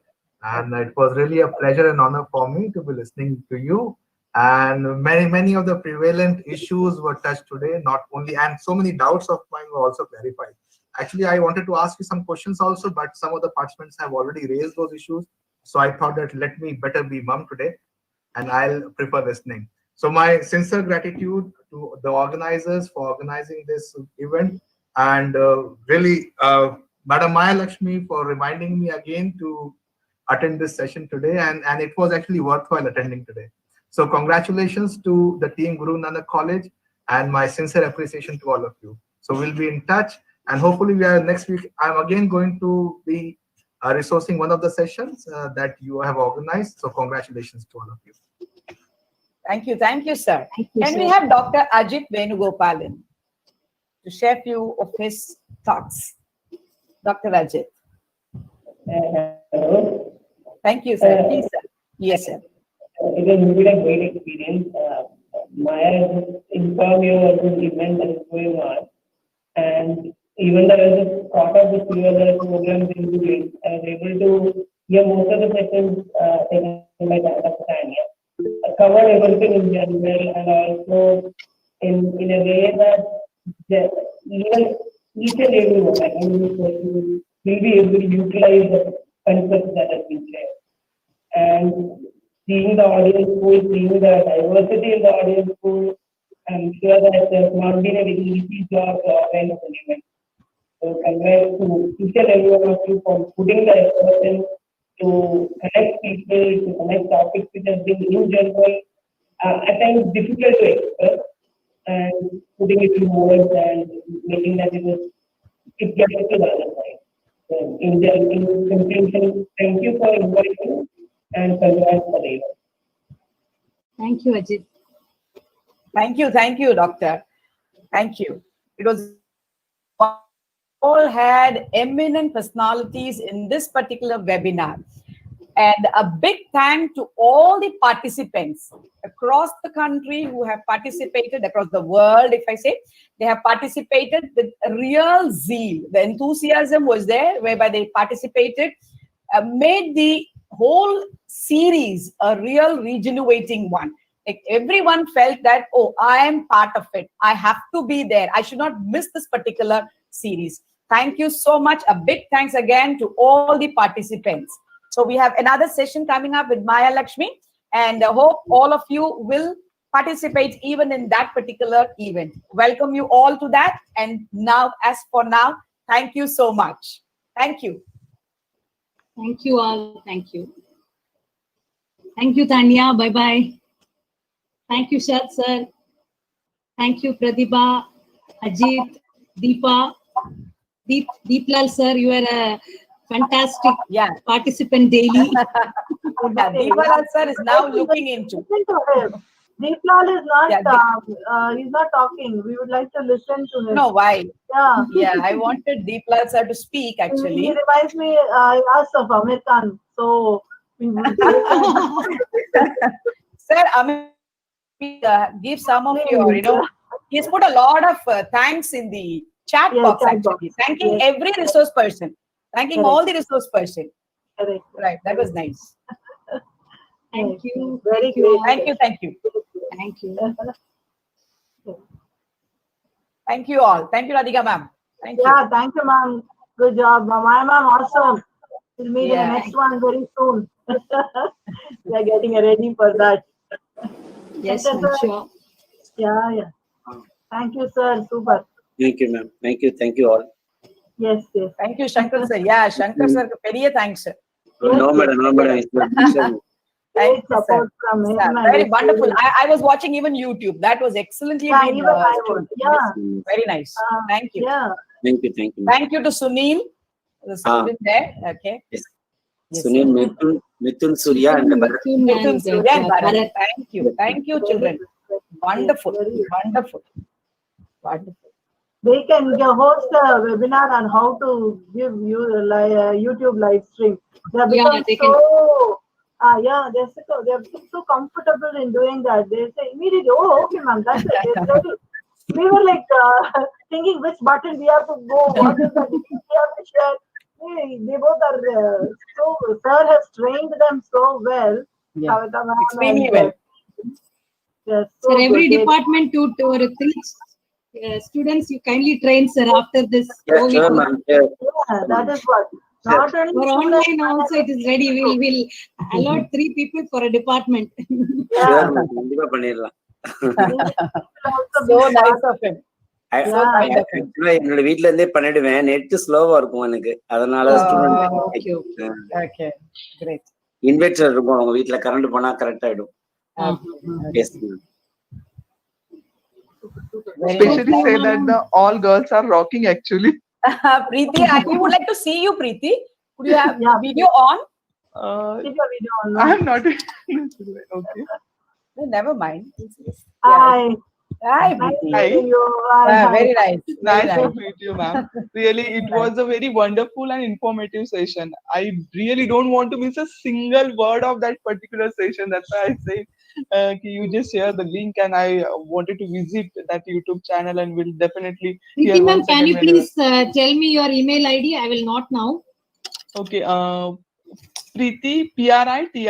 and it was really a pleasure and honor for me to be listening to you. And many of the prevalent issues were touched today, not only, and so many doubts of mine were also clarified. Actually, I wanted to ask you some questions also, but some of the participants have already raised those issues. So I thought that let me better be mum today, and I'll prefer listening. So my sincere gratitude to the organizers for organizing this event, and really Madam Maya Lakshmi for reminding me again to attend this session today, and it was actually worthwhile attending today. So congratulations to the team Guru Nanak College, and my sincere appreciation to all of you. So we'll be in touch, And hopefully, we are next week. I'm again going to be resourcing one of the sessions that you have organized. So congratulations to all of you. Thank you, sir. Thank you, We sir. have Dr. Ajit Venugopalan to share few of his thoughts. Dr. Ajit. Hello. Thank you, sir. Please, sir. Yes, sir. It has been a great experience. Maya just informed you of the event that is going on. And even though I was just caught up with few other programs in between, I was able to hear most of the sessions taken by Dr. Tanya. I covered everything in general and also in a way that even each and every one, I think, will be able to utilize the concepts that have been shared. And seeing the audience pool, seeing the diversity in the audience pool, I'm sure that it has not been a very easy job to organize an event. So congrats to each and every one of you for putting the effort in to connect people, to connect topics which have been in general, at times difficult to express, and putting it in words and making that it gets to the other side. So in conclusion, thank you for inviting and congrats for the event. Thank you, Ajit. Thank you, Doctor. Thank you. It was all had eminent personalities in this particular webinar. And a big thank to all the participants across the country who have participated, across the world, if I say, they have participated with real zeal. The enthusiasm was there, whereby they participated, made the whole series a real regenerating one. Like everyone felt that, oh, I am part of it. I have to be there. I should not miss this particular series. Thank you so much. A big thanks again to all the participants. So we have another session coming up with Maya Lakshmi, and I hope all of you will participate even in that particular event. Welcome you all to that. And now, as for now, thank you so much. Thank you. Thank you all. Thank you. Thank you, Tanya. Bye-bye. Thank you, Shad sir. Thank you, Pratibha, Ajit, Deepa. Deeplal sir, you are a fantastic participant daily. Deeplal sir is now looking into. Listen to him. Deeplal is not, he's not talking. We would like to listen to him. No, why? Yeah. Yeah, I wanted Deeplal sir to speak actually. He reminds me us of Amir Khan. So, we would Sir, Amir, give some of your, he's put a lot of thanks in the chat box actually. Thanking every resource person. Thanking all the resource person. Right, that was nice. Thank you. Very great. Thank you. Thank you. Thank you all. Thank you, Radhika ma'am. Thank you. Yeah, thank you, ma'am. Good job, ma'am. Ma'am, awesome. We'll meet in the next one very soon. We are getting ready for that. Yes, Thank you, I'm sir. sure. Yeah. Thank you, sir. Super. Thank you, ma'am. Thank you all. Yes. Thank you, Shankar sir. Yeah, Shankar sir, very thanks, sir. No, madam. It's my pleasure. Thank you, support sir. from him. Yeah, very wonderful. I was watching even YouTube. That was excellently been. Even I would. Yeah. Very nice. Thank you. Yeah. Thank you. Thank you to Sunil, the student there. Okay. Yes. Sunil, Mithun, Surya, and Bharat. Mithun, Surya, and Bharat. Thank you, children. Wonderful. They can host a webinar on how to give you YouTube live stream. They have become they're so comfortable in doing that. They say immediately, oh, okay, ma'am, that's it. We were like thinking which button we have to go, what is the link we have to share. They both are sir has trained them so well. Yeah. Extremely well. Yes, Sir, every department to 3 students, you kindly train, sir, after this. Yeah, sure, ma'am. Yeah, that is what. Not only for online also, it is ready. We'll allot 3 people for a department. Sure, ma'am. So nice of him. என்னோட வீட்ல இருந்தே பண்ணிடுவேன். Net ஸ்லோவா இருக்கும் எனக்கு. அதனால Okay. Great. Inverter இருக்கும் உங்க வீட்ல கரண்ட் போனா கரெக்ட் ஆயிடும். Yes, ma'am. Especially say that all girls are rocking actually. Preeti, we would like to see you, Preeti. Could you have video on? I'm not. Okay. No, never mind. Hi. Hi, Nice Preeti. meeting you. Hi. Very nice. Very Nice to nice. meet you, ma'am. Really, it was a very wonderful and informative session. I really don't want to miss a single word of that particular session. That's why I say, you just share the link, and I wanted to visit that YouTube channel, and will definitely Preeti hear ma'am, once can again you whenever. please tell me your email ID? I will not now. Okay. Preeti, PRITI